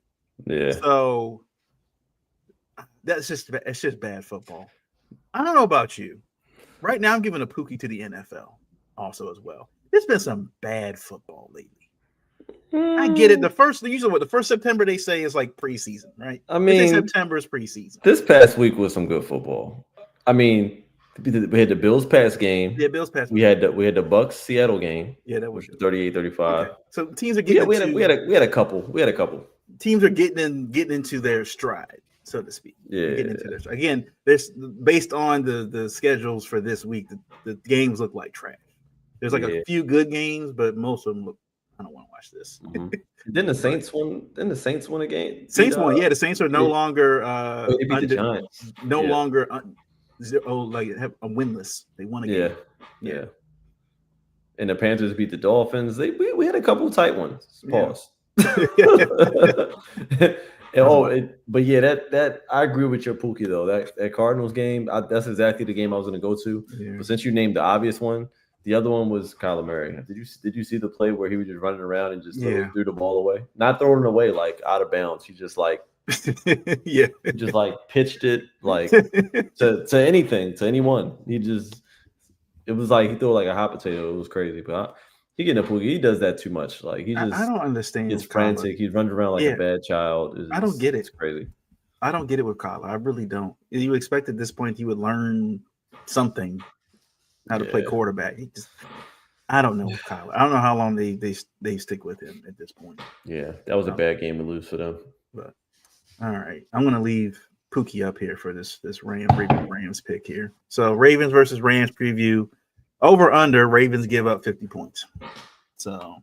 Yeah. So it's just bad football. I don't know about you. Right now, I'm giving a Pookey to the NFL also as well. There's been some bad football lately. I get it. The first September they say is like preseason, right? I mean, September is preseason. This past week was some good football. I mean, we had the Bills pass game. Yeah, Bills pass. We had the Bucks Seattle game. Yeah, that was 38-35. Okay. So teams are getting. We had a couple. Teams are getting into their stride, so to speak. Yeah. Getting into their stride. Again, there's based on the schedules for this week, the games look like trash. There's like a few good games, but most of them look. I don't want to watch this. Didn't the Saints win? Didn't the Saints win a game? Saints won. Yeah, the Saints are no longer they beat the Giants. No longer winless. They won a game. Yeah. And the Panthers beat the Dolphins. We had a couple tight ones. Pause. That I agree with your Pookey though. That Cardinals game, that's exactly the game I was going to go to. Yeah. But since you named the obvious one, the other one was Kyler Murray. Did you see the play where he was just running around and just threw the ball away? Not throwing it away like out of bounds. He just like just like pitched it like to anything, to anyone. It was like he threw like a hot potato. It was crazy, but he getting a Pookey. He does that too much. Like he just I don't understand. He's frantic. He runs around like a bad child. I don't get it. It's crazy. I don't get it with Kyler. I really don't. You expect at this point he would learn something. How to play quarterback. I don't know with Kyler. I don't know how long they stick with him at this point. Yeah, that was a bad game to lose for them. But all right, I'm gonna leave Pookey up here for this Rams pick here. So Ravens versus Rams preview. Over under, Ravens give up 50 points. So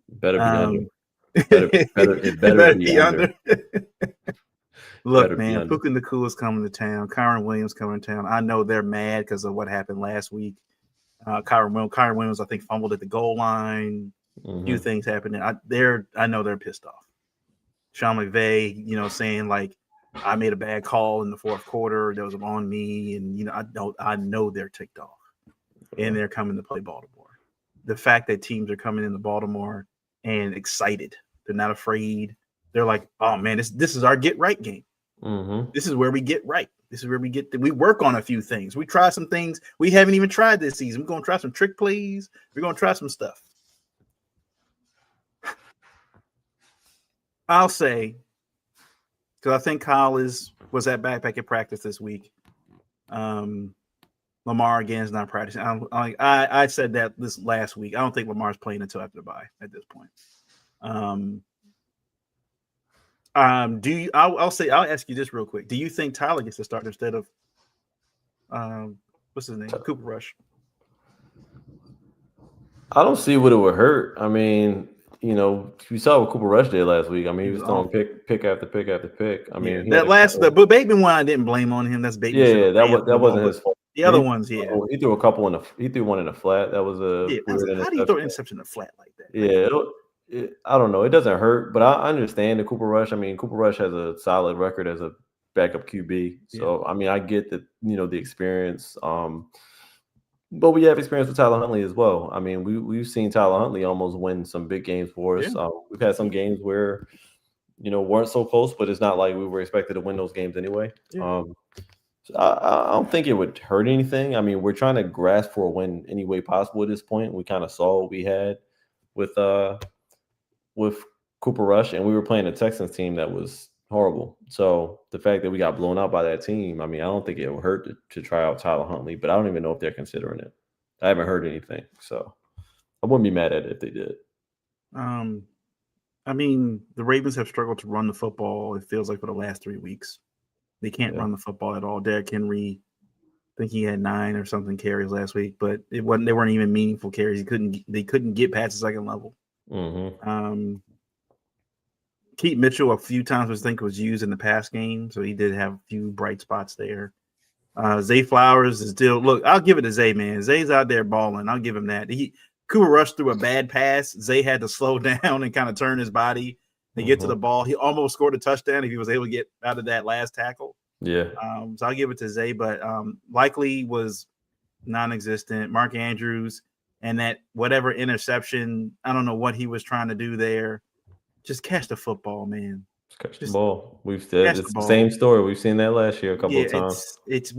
better be under. It better be under. Look, man, Pookey and the Cool is coming to town. Kyron Williams coming to town. I know they're mad because of what happened last week. Kyron Williams, I think, fumbled at the goal line. A few things happened. I know they're pissed off. Sean McVay, saying like, I made a bad call in the fourth quarter. That was on me, and I know they're ticked off, and they're coming to play Baltimore. The fact that teams are coming into Baltimore and excited, they're not afraid. They're like, oh man, this is our get right game. This is where we get right. This is where we work on a few things. We try some things we haven't even tried this season. We're gonna try some trick plays. We're gonna try some stuff. I'll say, because I think Kyle was at backpack at practice this week. Lamar again is not practicing. I said that this last week. I don't think Lamar's playing until after the bye at this point. I'll ask you this real quick. Do you think Tyler gets to start instead of what's his name? Cooper Rush? I don't see what it would hurt. I mean, we saw what Cooper Rush did last week. I mean, he was throwing awful. pick after pick after pick. I mean, the Bateman one, I didn't blame on him. That's Bateman. Yeah, that wasn't his fault. The other ones, yeah. He threw a couple he threw one in the flat. That was a weird how do you throw an interception in a flat like that? Yeah, I don't know. It doesn't hurt, but I understand the Cooper Rush. I mean, Cooper Rush has a solid record as a backup QB. So, I mean, I get that, the experience. But we have experience with Tyler Huntley as well. I mean, we've seen Tyler Huntley almost win some big games for us. Yeah. We've had some games where, weren't so close, but it's not like we were expected to win those games anyway. Yeah. So I don't think it would hurt anything. I mean, we're trying to grasp for a win any way possible at this point. We kind of saw what we had with Cooper Rush, and we were playing a Texans team that was horrible. So the fact that we got blown out by that team, I mean, I don't think it would hurt to try out Tyler Huntley, but I don't even know if they're considering it. I haven't heard anything, so I wouldn't be mad at it if they did. I mean, the Ravens have struggled to run the football, it feels like, for the last 3 weeks. They can't run the football at all. Derrick Henry, I think he had 9 or something carries last week, but they weren't even meaningful carries. They couldn't get past the second level. Mm-hmm. Keith Mitchell a few times was used in the pass game, so he did have a few bright spots there. Zay Flowers is still look. I'll give it to Zay, man. Zay's out there balling. I'll give him that. Cooper Rush threw a bad pass. Zay had to slow down and kind of turn his body to get to the ball. He almost scored a touchdown if he was able to get out of that last tackle. Yeah. So I'll give it to Zay, but likely was non-existent. Mark Andrews and that whatever interception, I don't know what he was trying to do there. Just catch the football, man. Catch the ball. We've said it's the same story. We've seen that last year a couple of times. It's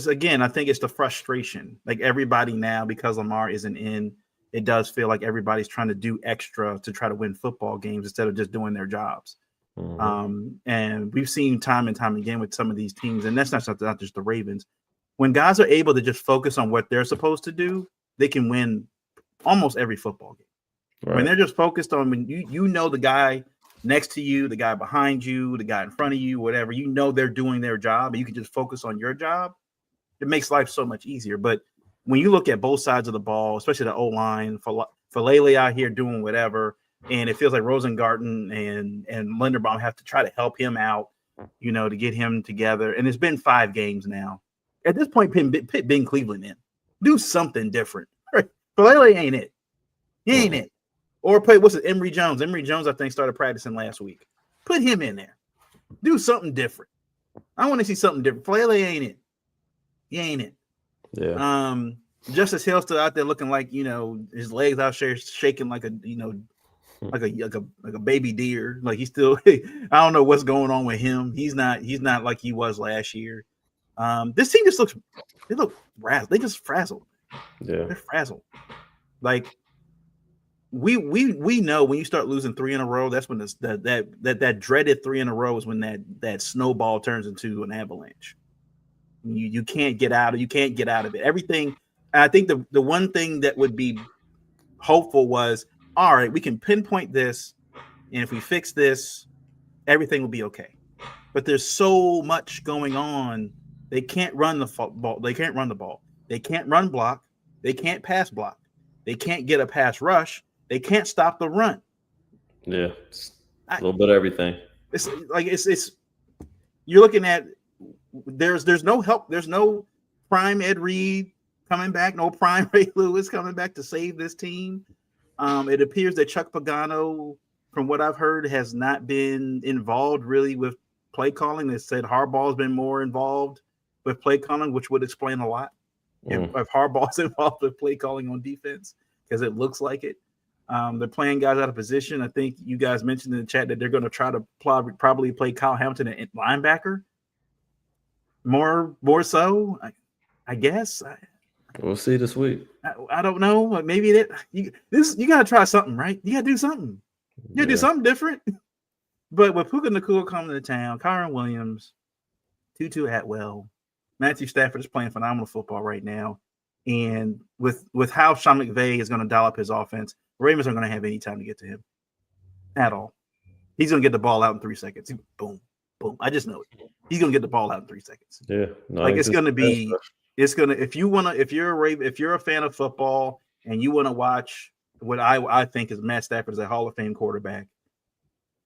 again, I think it's the frustration. Like everybody now, because Lamar isn't in, it does feel like everybody's trying to do extra to try to win football games instead of just doing their jobs. And we've seen time and time again with some of these teams, and that's not just the Ravens. When guys are able to just focus on what they're supposed to do, they can win almost every football game. Right. When they're just focused on when the guy next to you, the guy behind you, the guy in front of you, whatever, they're doing their job, and you can just focus on your job. It makes life so much easier. But when you look at both sides of the ball, especially the O-line, Falele out here doing whatever, and it feels like Rosengarten and Linderbaum have to try to help him out, to get him together. And it's been 5 games now. At this point, put Ben Cleveland in. Do something different. Right? Falele ain't it. He ain't it. Or play, Emory Jones? Emory Jones, I think, started practicing last week. Put him in there. Do something different. I want to see something different. Falele ain't it. He ain't it. Yeah. Justice Hill still out there looking like, his legs out there shaking like a baby deer. Like he's still, I don't know what's going on with him. He's not like he was last year. This team just they look frazzled. They just frazzled. Yeah. They're frazzled. Like we know when you start losing 3 in a row, that's when that dreaded 3 in a row is when that snowball turns into an avalanche. You can't get out of it. Everything. I think the one thing that would be hopeful was, all right, we can pinpoint this, and if we fix this, everything will be okay. But there's so much going on. They can't run the ball. They can't run the ball. They can't run block. They can't pass block. They can't get a pass rush. They can't stop the run. Yeah, a little bit of everything. It's like it's. You're looking at. There's no help. There's no prime Ed Reed coming back. No prime Ray Lewis coming back to save this team. It appears that Chuck Pagano, from what I've heard, has not been involved really with play calling. They said Harbaugh's been more involved with play calling, which would explain a lot. If Harbaugh's involved with play calling on defense, because it looks like it. They're playing guys out of position. I think you guys mentioned in the chat that they're going to try to probably play Kyle Hamilton at linebacker. More so, I guess. We'll see this week. I don't know. Maybe you got to try something, right? You got to do something. You got to do something different. But with Puka Nacua coming to town, Kyron Williams, Tutu Atwell, Matthew Stafford is playing phenomenal football right now. And with how Sean McVay is going to dial up his offense, Ravens aren't going to have any time to get to him at all. He's going to get the ball out in 3 seconds. Boom, boom. I just know it. He's going to get the ball out in 3 seconds. Yeah. No, like it's going to be – if you're a fan of football and you want to watch what I think is Matt Stafford is a Hall of Fame quarterback.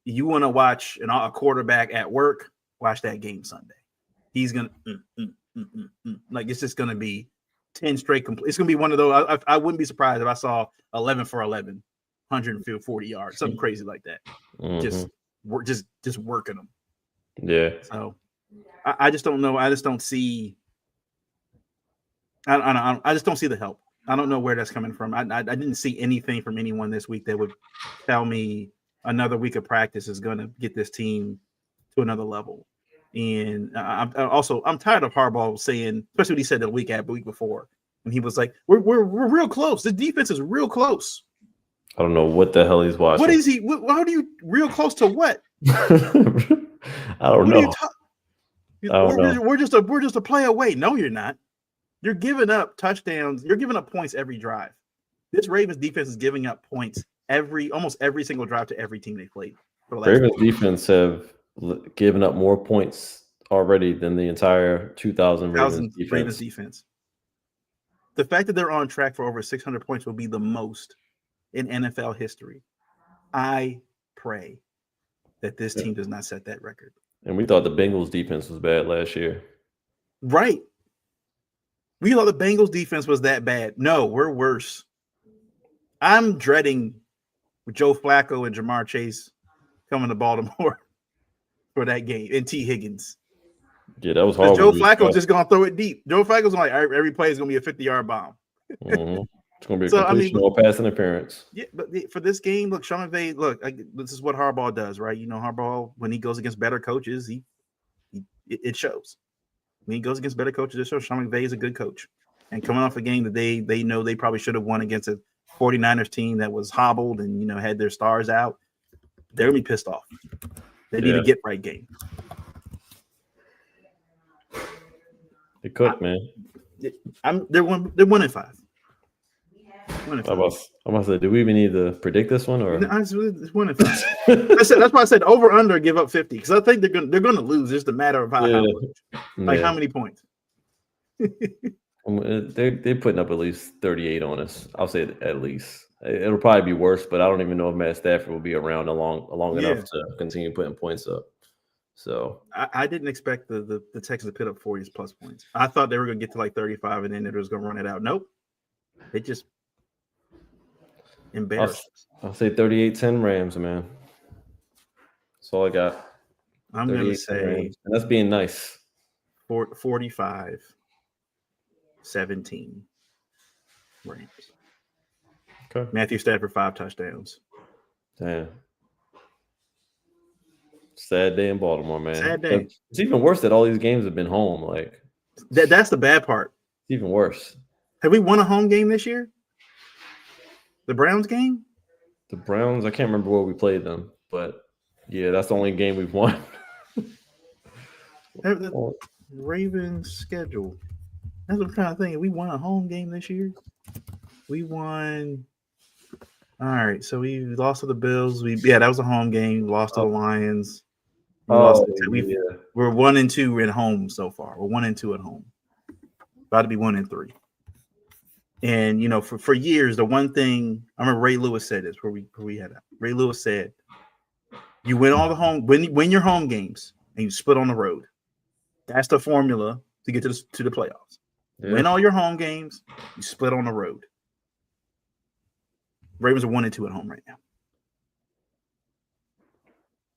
You want to watch a quarterback at work? Watch that game Sunday. He's gonna like it's just gonna be 10 straight complete. It's gonna be one of those. I wouldn't be surprised if I saw 11 for 11, 140 yards, something crazy like that. Mm-hmm. Just working them. Yeah. So I just don't know. I just don't see. I just don't see the help. I don't know where that's coming from. I didn't see anything from anyone this week that would tell me another week of practice is going to get this team to another level. And I'm tired of Harbaugh saying, especially what he said the week before, when he was like, "We're real close. The defense is real close." I don't know what the hell he's watching. What is he? How do you real close to what? I don't know. We're just a play away. No, you're not. You're giving up touchdowns. You're giving up points every drive. This Ravens defense is giving up points almost every single drive to every team they played. For the last Ravens defense have given up more points already than the entire 2000 Ravens defense. The fact that they're on track for over 600 points will be the most in NFL history. I pray that this team does not set that record. And we thought the Bengals defense was bad last year. Right. We thought the Bengals defense was that bad. No, we're worse. I'm dreading Joe Flacco and Jamar Chase coming to Baltimore for that game, and T. Higgins. Yeah, that was horrible. Joe Flacco's just going to throw it deep. Joe Flacco's like, every play is going to be a 50-yard bomb. Mm-hmm. It's going to be a completion or pass interference. Yeah, but for this game, look, Sean McVay, this is what Harbaugh does, right? You know, Harbaugh, when he goes against better coaches, it shows. When he goes against better coaches, it shows. Sean McVay is a good coach. And coming off a game that they know they probably should have won against a 49ers team that was hobbled and, you know, had their stars out, they're going to be pissed off. They need a get-right game. They cook, man. They're 1-5. I'm about to say, do we even need to predict this one or? It's 1-5. That's why I said over under give up 50 because I think they're going to lose. It's just a matter of how many points. They're putting up at least 38 on us. I'll say at least. It'll probably be worse, but I don't even know if Matt Stafford will be around long enough to continue putting points up. So I didn't expect the Texans to put up 40 plus points. I thought they were going to get to like 35 and then it was going to run it out. Nope. They just embarrassed. I'll say 38-10 Rams, man. That's all I got. I'm going to say Rams. And that's being nice. 45-17 Rams. Okay. Matthew Stafford 5 touchdowns. Damn. Sad day in Baltimore, man. Sad day. It's even worse that all these games have been home. Like that's the bad part. It's even worse. Have we won a home game this year? The Browns game? The Browns, I can't remember where we played them, but yeah, that's the only game we've won. The Ravens schedule. That's what I'm trying to think. We won a home game this year. We won. All right, so we lost to the Bills. That was a home game. We lost to the Lions. We're 1-2 at home so far. We're 1-2 at home. About to be 1-3. And you know, for years, the one thing I remember Ray Lewis said this where we had that. Ray Lewis said, "You win all the win your home games, and you split on the road. That's the formula to get to the playoffs. Yeah. Win all your home games, you split on the road." Ravens are 1-2 at home right now.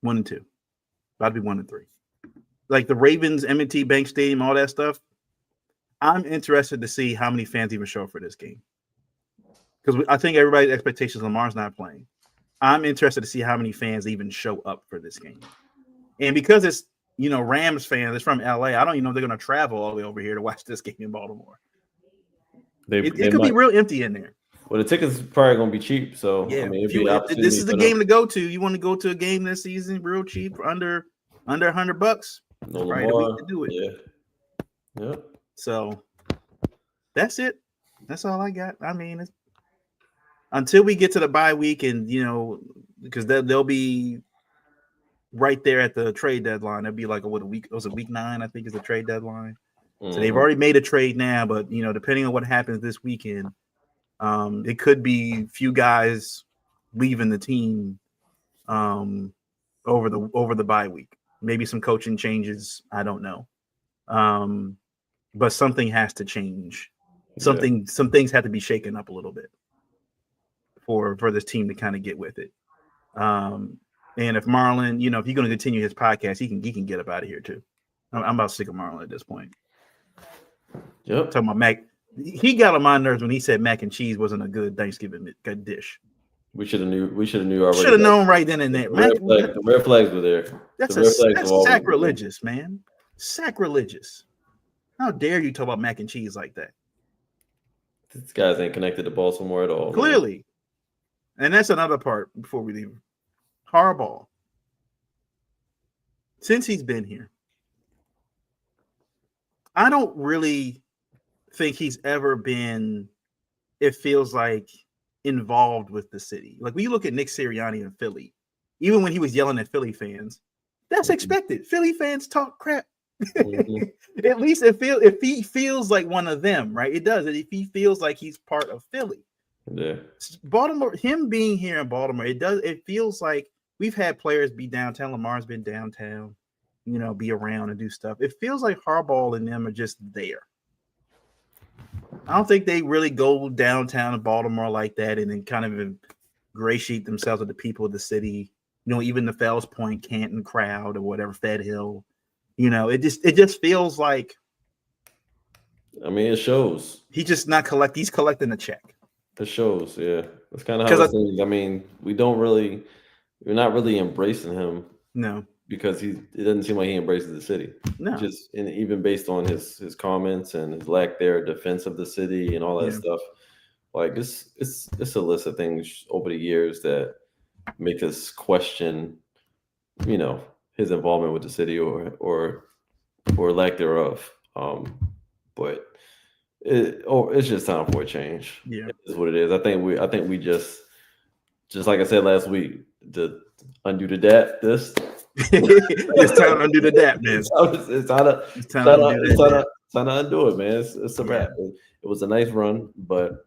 1-2. About to be 1-3. Like the Ravens, M&T Bank Stadium, all that stuff. I'm interested to see how many fans even show up for this game. Because I think everybody's expectations Lamar's not playing. I'm interested to see how many fans even show up for this game. And because it's, you know, Rams fans, it's from LA, I don't even know if they're going to travel all the way over here to watch this game in Baltimore. It could be real empty in there. Well, the tickets probably going to be cheap, so yeah. I mean, this is the game to go to. You want to go to a game this season, real cheap, under $100. No Lamar, the week to do it. Yeah. So that's it. That's all I got. I mean, until we get to the bye week, and you know, because they'll be right there at the trade deadline. It'll be like a week. It was week 9, I think, is the trade deadline. Mm-hmm. So they've already made a trade now, but you know, depending on what happens this weekend. It could be few guys leaving the team over the bye week. Maybe some coaching changes. I don't know. But something has to change. Some things have to be shaken up a little bit for this team to kind of get with it. And if Marlon, if you're going to continue his podcast, he can get up out of here too. I'm about sick of Marlon at this point. Yep. Talking about Mac, he got on my nerves when he said mac and cheese wasn't a good Thanksgiving dish. We should have knew already. Should have known right then and there. The red flags were there. That's sacrilegious, man. Sacrilegious. How dare you talk about mac and cheese like that? These guys ain't connected to Baltimore at all. Clearly. Man. And that's another part before we leave. Harbaugh. Since he's been here, I don't really think he's ever been, it feels like, involved with the city. Like when you look at Nick Sirianni in Philly, even when he was yelling at Philly fans, that's expected. Philly fans talk crap. At least if he feels like one of them, right? It does. If he feels like he's part of Philly. Yeah. Baltimore, him being here in Baltimore, it feels like we've had players be downtown. Lamar's been downtown, be around and do stuff. It feels like Harbaugh and them are just there. I don't think they really go downtown to Baltimore like that and then kind of ingratiate themselves with the people of the city. Even the Fells Point, Canton crowd or whatever, Fed Hill. It just feels like. I mean, it shows. He's just not he's collecting a check. It shows, yeah. That's kind of how it seems. I mean, we're not really embracing him. No. Because it doesn't seem like he embraces the city. No. And even based on his comments and his lack there defense of the city and all that stuff. Like it's a list of things over the years that make us question, his involvement with the city or lack thereof. But it's just time for a change. Yeah, it is what it is. I think we just like I said last week, to undo the dap. It's time to undo the dap, man. It's time to undo it, man. It's a wrap. It was a nice run, but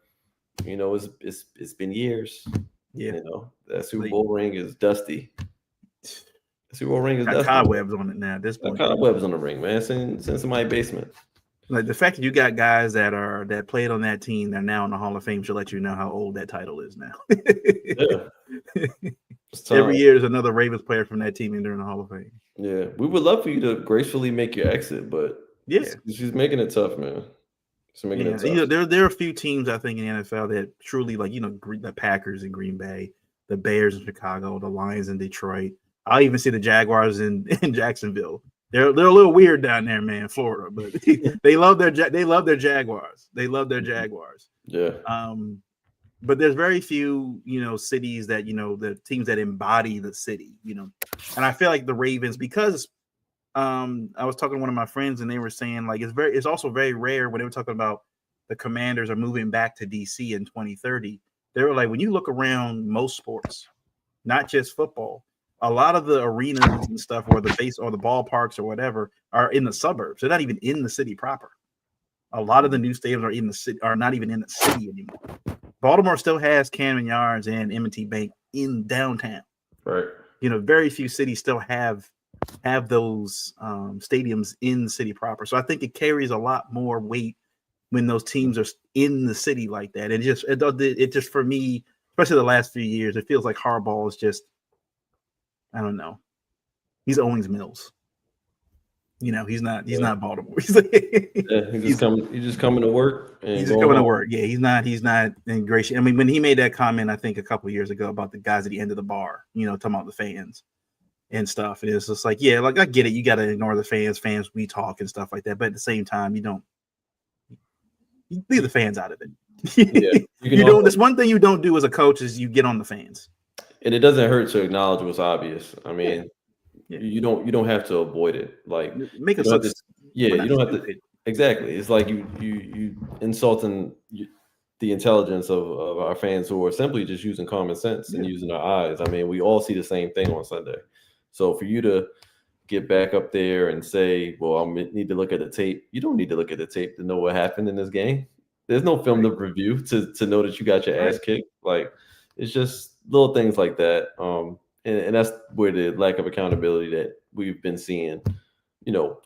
it's been years. Yeah, that Super Bowl ring is dusty. The Super Bowl ring is dusty. Cobwebs on it now. At this point, cobwebs on the ring, man. It's in my basement. Like the fact that you got guys that played on that team that are now in the Hall of Fame should let you know how old that title is now. Yeah. Every year there's another Ravens player from that team entering the Hall of Fame. Yeah, we would love for you to gracefully make your exit, but she's making it tough, man. She's making it tough. There are a few teams I think in the NFL that truly the Packers in Green Bay, the Bears in Chicago, the Lions in Detroit. I'll even see the Jaguars in Jacksonville. They're a little weird down there, man, Florida, but they love their Jaguars. They love their Jaguars. Yeah. But there's very few, cities that, the teams that embody the city, and I feel like the Ravens, because I was talking to one of my friends and they were saying like it's also very rare when they were talking about the Commanders are moving back to DC in 2030. They were like, when you look around most sports, not just football, a lot of the arenas and stuff or the base or the ballparks or whatever are in the suburbs. They're not even in the city proper. A lot of the new stadiums are not even in the city anymore. Baltimore still has Camden Yards and M&T Bank in downtown. Right. Very few cities still have those stadiums in the city proper. So I think it carries a lot more weight when those teams are in the city like that. It just for me, especially the last few years, it feels like Harbaugh is just, I don't know. He's Owings Mills. He's not Baltimore. He's just coming to work. He's just coming to work. Yeah, he's not ingratiating. I mean, when he made that comment, I think a couple of years ago about the guys at the end of the bar, talking about the fans and stuff. And it's just like, yeah, like I get it. You got to ignore the fans. We talk and stuff like that. But at the same time, you leave the fans out of it. Yeah, you don't. That's one thing you don't do as a coach is you get on the fans. And it doesn't hurt to acknowledge what's obvious. I mean. Yeah. You don't have to avoid it. Like make it you don't have to. Exactly. It's like you insulting the intelligence of our fans who are simply just using common sense and using their eyes. I mean, we all see the same thing on Sunday. So for you to get back up there and say, well, I need to look at the tape. You don't need to look at the tape to know what happened in this game. There's no film to review to know that you got your ass kicked. Like, it's just little things like that. And that's where the lack of accountability that we've been seeing,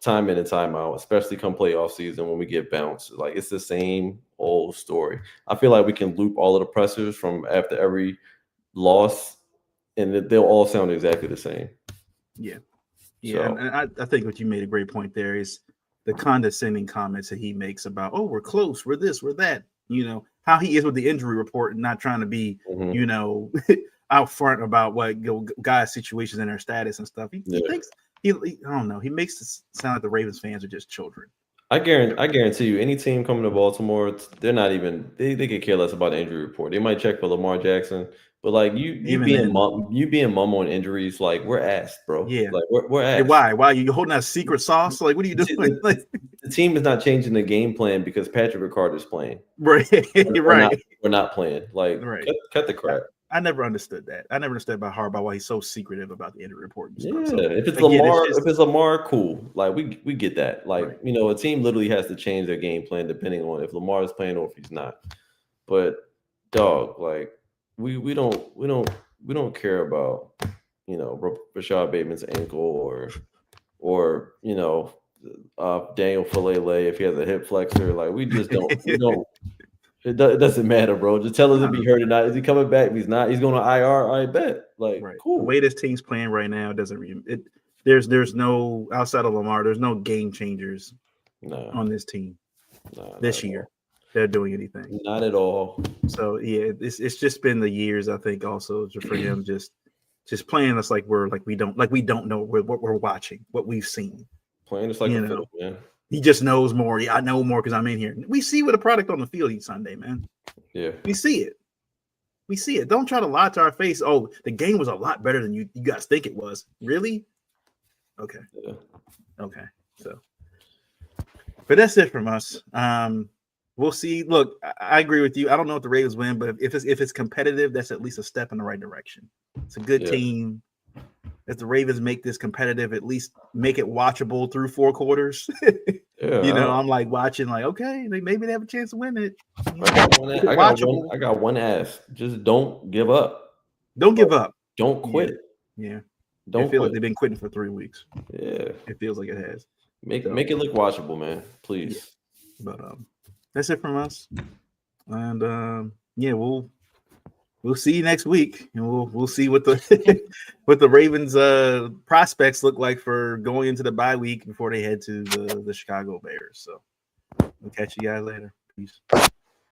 time in and time out, especially come playoff season when we get bounced. Like, it's the same old story. I feel like we can loop all of the pressers from after every loss, and they'll all sound exactly the same. Yeah. So, and I think what you made a great point there is the condescending comments that he makes about, oh, we're close, we're this, we're that. How he is with the injury report and not trying to be, out front about what guys' situations and their status and stuff. He thinks I don't know. He makes it sound like the Ravens fans are just children. I guarantee you, any team coming to Baltimore, they're not even they could care less about the injury report. They might check for Lamar Jackson, but like you being mum on injuries, like we're asked, bro. Yeah, like we're asked. Why are you holding that secret sauce? Like, what are you doing? The team is not changing the game plan because Patrick Ricard is playing. Right, we're not playing. Like, cut the crap. I never understood that. I never understood about Harbaugh why he's so secretive about the injury report and stuff. Yeah, so, if it's Lamar, cool. Like we get that. Like, a team literally has to change their game plan depending on if Lamar is playing or if he's not. But dog, like we don't care about Rashad Bateman's ankle or Daniel Falele if he has a hip flexor. Like, we just don't. We don't. It doesn't matter, bro. Just tell us if he hurt or not. Is he coming back? If he's not, he's going to IR. I bet. Like, cool. The way this team's playing right now doesn't there's no, outside of Lamar, there's no game changers on this team this year. They're doing anything. Not at all. So yeah, it's just been the years, I think, also for him just playing us like we don't know what we're watching, what we've seen. Playing us like a fiddle, man. He just knows more. I know more because I'm in here. We see what a product on the field each Sunday, man. Yeah. We see it. Don't try to lie to our face. Oh, the game was a lot better than you guys think it was. Really? Okay. Yeah. Okay. So, but that's it from us. We'll see. Look, I agree with you. I don't know if the Ravens win, but if it's competitive, that's at least a step in the right direction. It's a good team. If the Ravens make this competitive, at least make it watchable through 4 quarters. I'm like watching, like, okay, maybe they have a chance to win it. I got one ask. Just don't give up. Don't give up. Don't quit. Yeah. Don't feel quit. like they've been quitting for 3 weeks. Yeah. It feels like it has. Make it look watchable, man. Please. Yeah. But that's it from us. And we'll see you next week, and we'll see what the what the Ravens prospects look like for going into the bye week before they head to the Chicago Bears. So we'll catch you guys later. Peace.